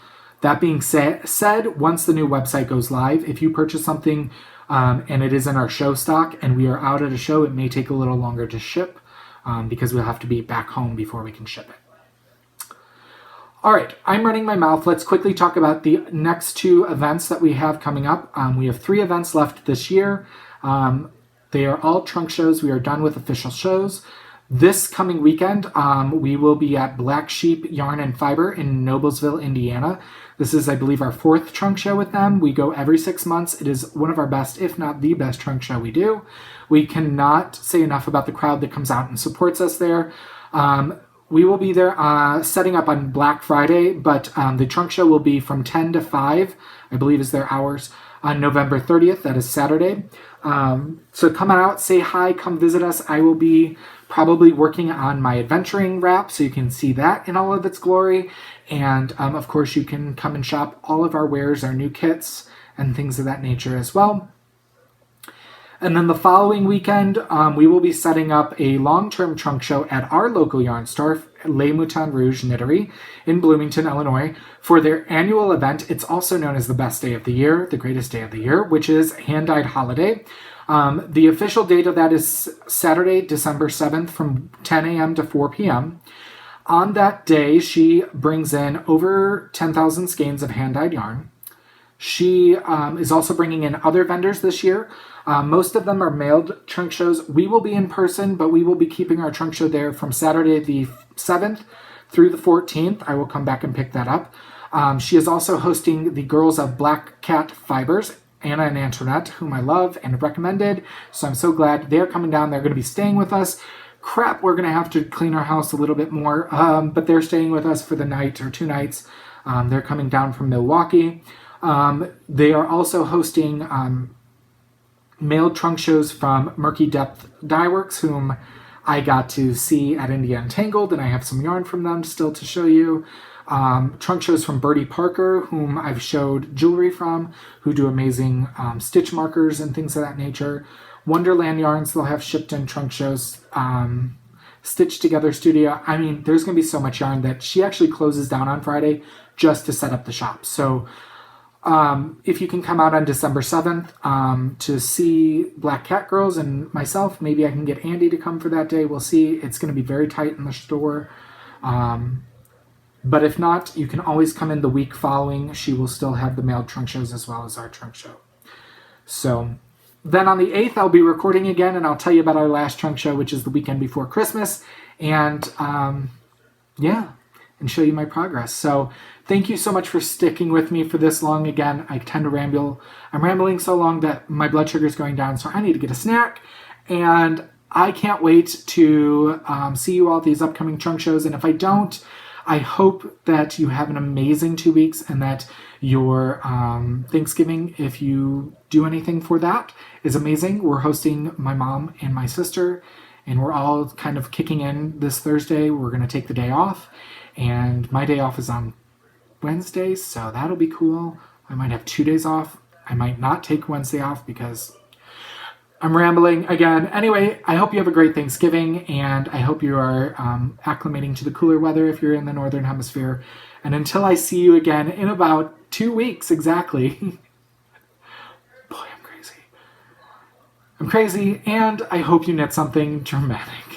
That being said, once the new website goes live, if you purchase something and it is in our show stock and we are out at a show, it may take a little longer to ship because we'll have to be back home before we can ship it. All right, I'm running my mouth. Let's quickly talk about the next 2 events that we have coming up. We have 3 events left this year. They are all trunk shows. We are done with official shows. This coming weekend, we will be at Black Sheep Yarn and Fiber in Noblesville, Indiana. This is, I believe, our 4th trunk show with them. We go every 6 months. It is one of our best, if not the best, trunk show we do. We cannot say enough about the crowd that comes out and supports us there. We will be there setting up on Black Friday, but the trunk show will be from 10 to 5, I believe is their hours, on November 30th. That is Saturday. So come out, say hi, come visit us. I will be probably working on my adventuring wrap, so you can see that in all of its glory. And of course, you can come and shop all of our wares, our new kits, and things of that nature as well. And then the following weekend, we will be setting up a long-term trunk show at our local yarn store, Les Moutons Rouge Knittery in Bloomington, Illinois, for their annual event. It's also known as the best day of the year, the greatest day of the year, which is Hand-Dyed Holiday. The official date of that is Saturday, December 7th from 10 a.m. to 4 p.m. On that day, she brings in over 10,000 skeins of hand-dyed yarn. She is also bringing in other vendors this year. Most of them are mailed trunk shows. We will be in person, but we will be keeping our trunk show there from Saturday the 7th through the 14th. I will come back and pick that up. She is also hosting the girls of Black Cat Fibers, Anna and Antoinette, whom I love and recommended. So I'm so glad they're coming down. They're going to be staying with us. Crap, we're going to have to clean our house a little bit more. But they're staying with us for the night or 2 nights. They're coming down from Milwaukee. They are also hosting mailed trunk shows from Murky Depth Dye Works, whom I got to see at India Untangled, and I have some yarn from them still to show you. Trunk shows from Bertie Parker, whom I've showed jewelry from, who do amazing stitch markers and things of that nature. Wonderland Yarns, they'll have shipped in trunk shows. Stitched Together Studio. I mean, there's going to be so much yarn that she actually closes down on Friday just to set up the shop. So if you can come out on December 7th to see Black Cat Girls and myself, maybe I can get Andy to come for that day. We'll see. It's going to be very tight in the store. But if not, you can always come in the week following. She will still have the mailed trunk shows as well as our trunk show. So then on the 8th, I'll be recording again, and I'll tell you about our last trunk show, which is the weekend before Christmas. And and show you my progress. So thank you so much for sticking with me for this long. Again, I tend to ramble. I'm rambling so long that my blood sugar is going down, so I need to get a snack. And I can't wait to see you all at these upcoming trunk shows. And if I don't, I hope that you have an amazing 2 weeks and that your Thanksgiving, if you do anything for that, is amazing. We're hosting my mom and my sister, and we're all kind of kicking in this Thursday. We're going to take the day off, and my day off is on Wednesday, so that'll be cool. I might have 2 days off. I might not take Wednesday off because I'm rambling again. Anyway, I hope you have a great Thanksgiving, and I hope you are acclimating to the cooler weather if you're in the Northern Hemisphere. And until I see you again in about 2 weeks exactly, boy, I'm crazy. I'm crazy, and I hope you knit something dramatic.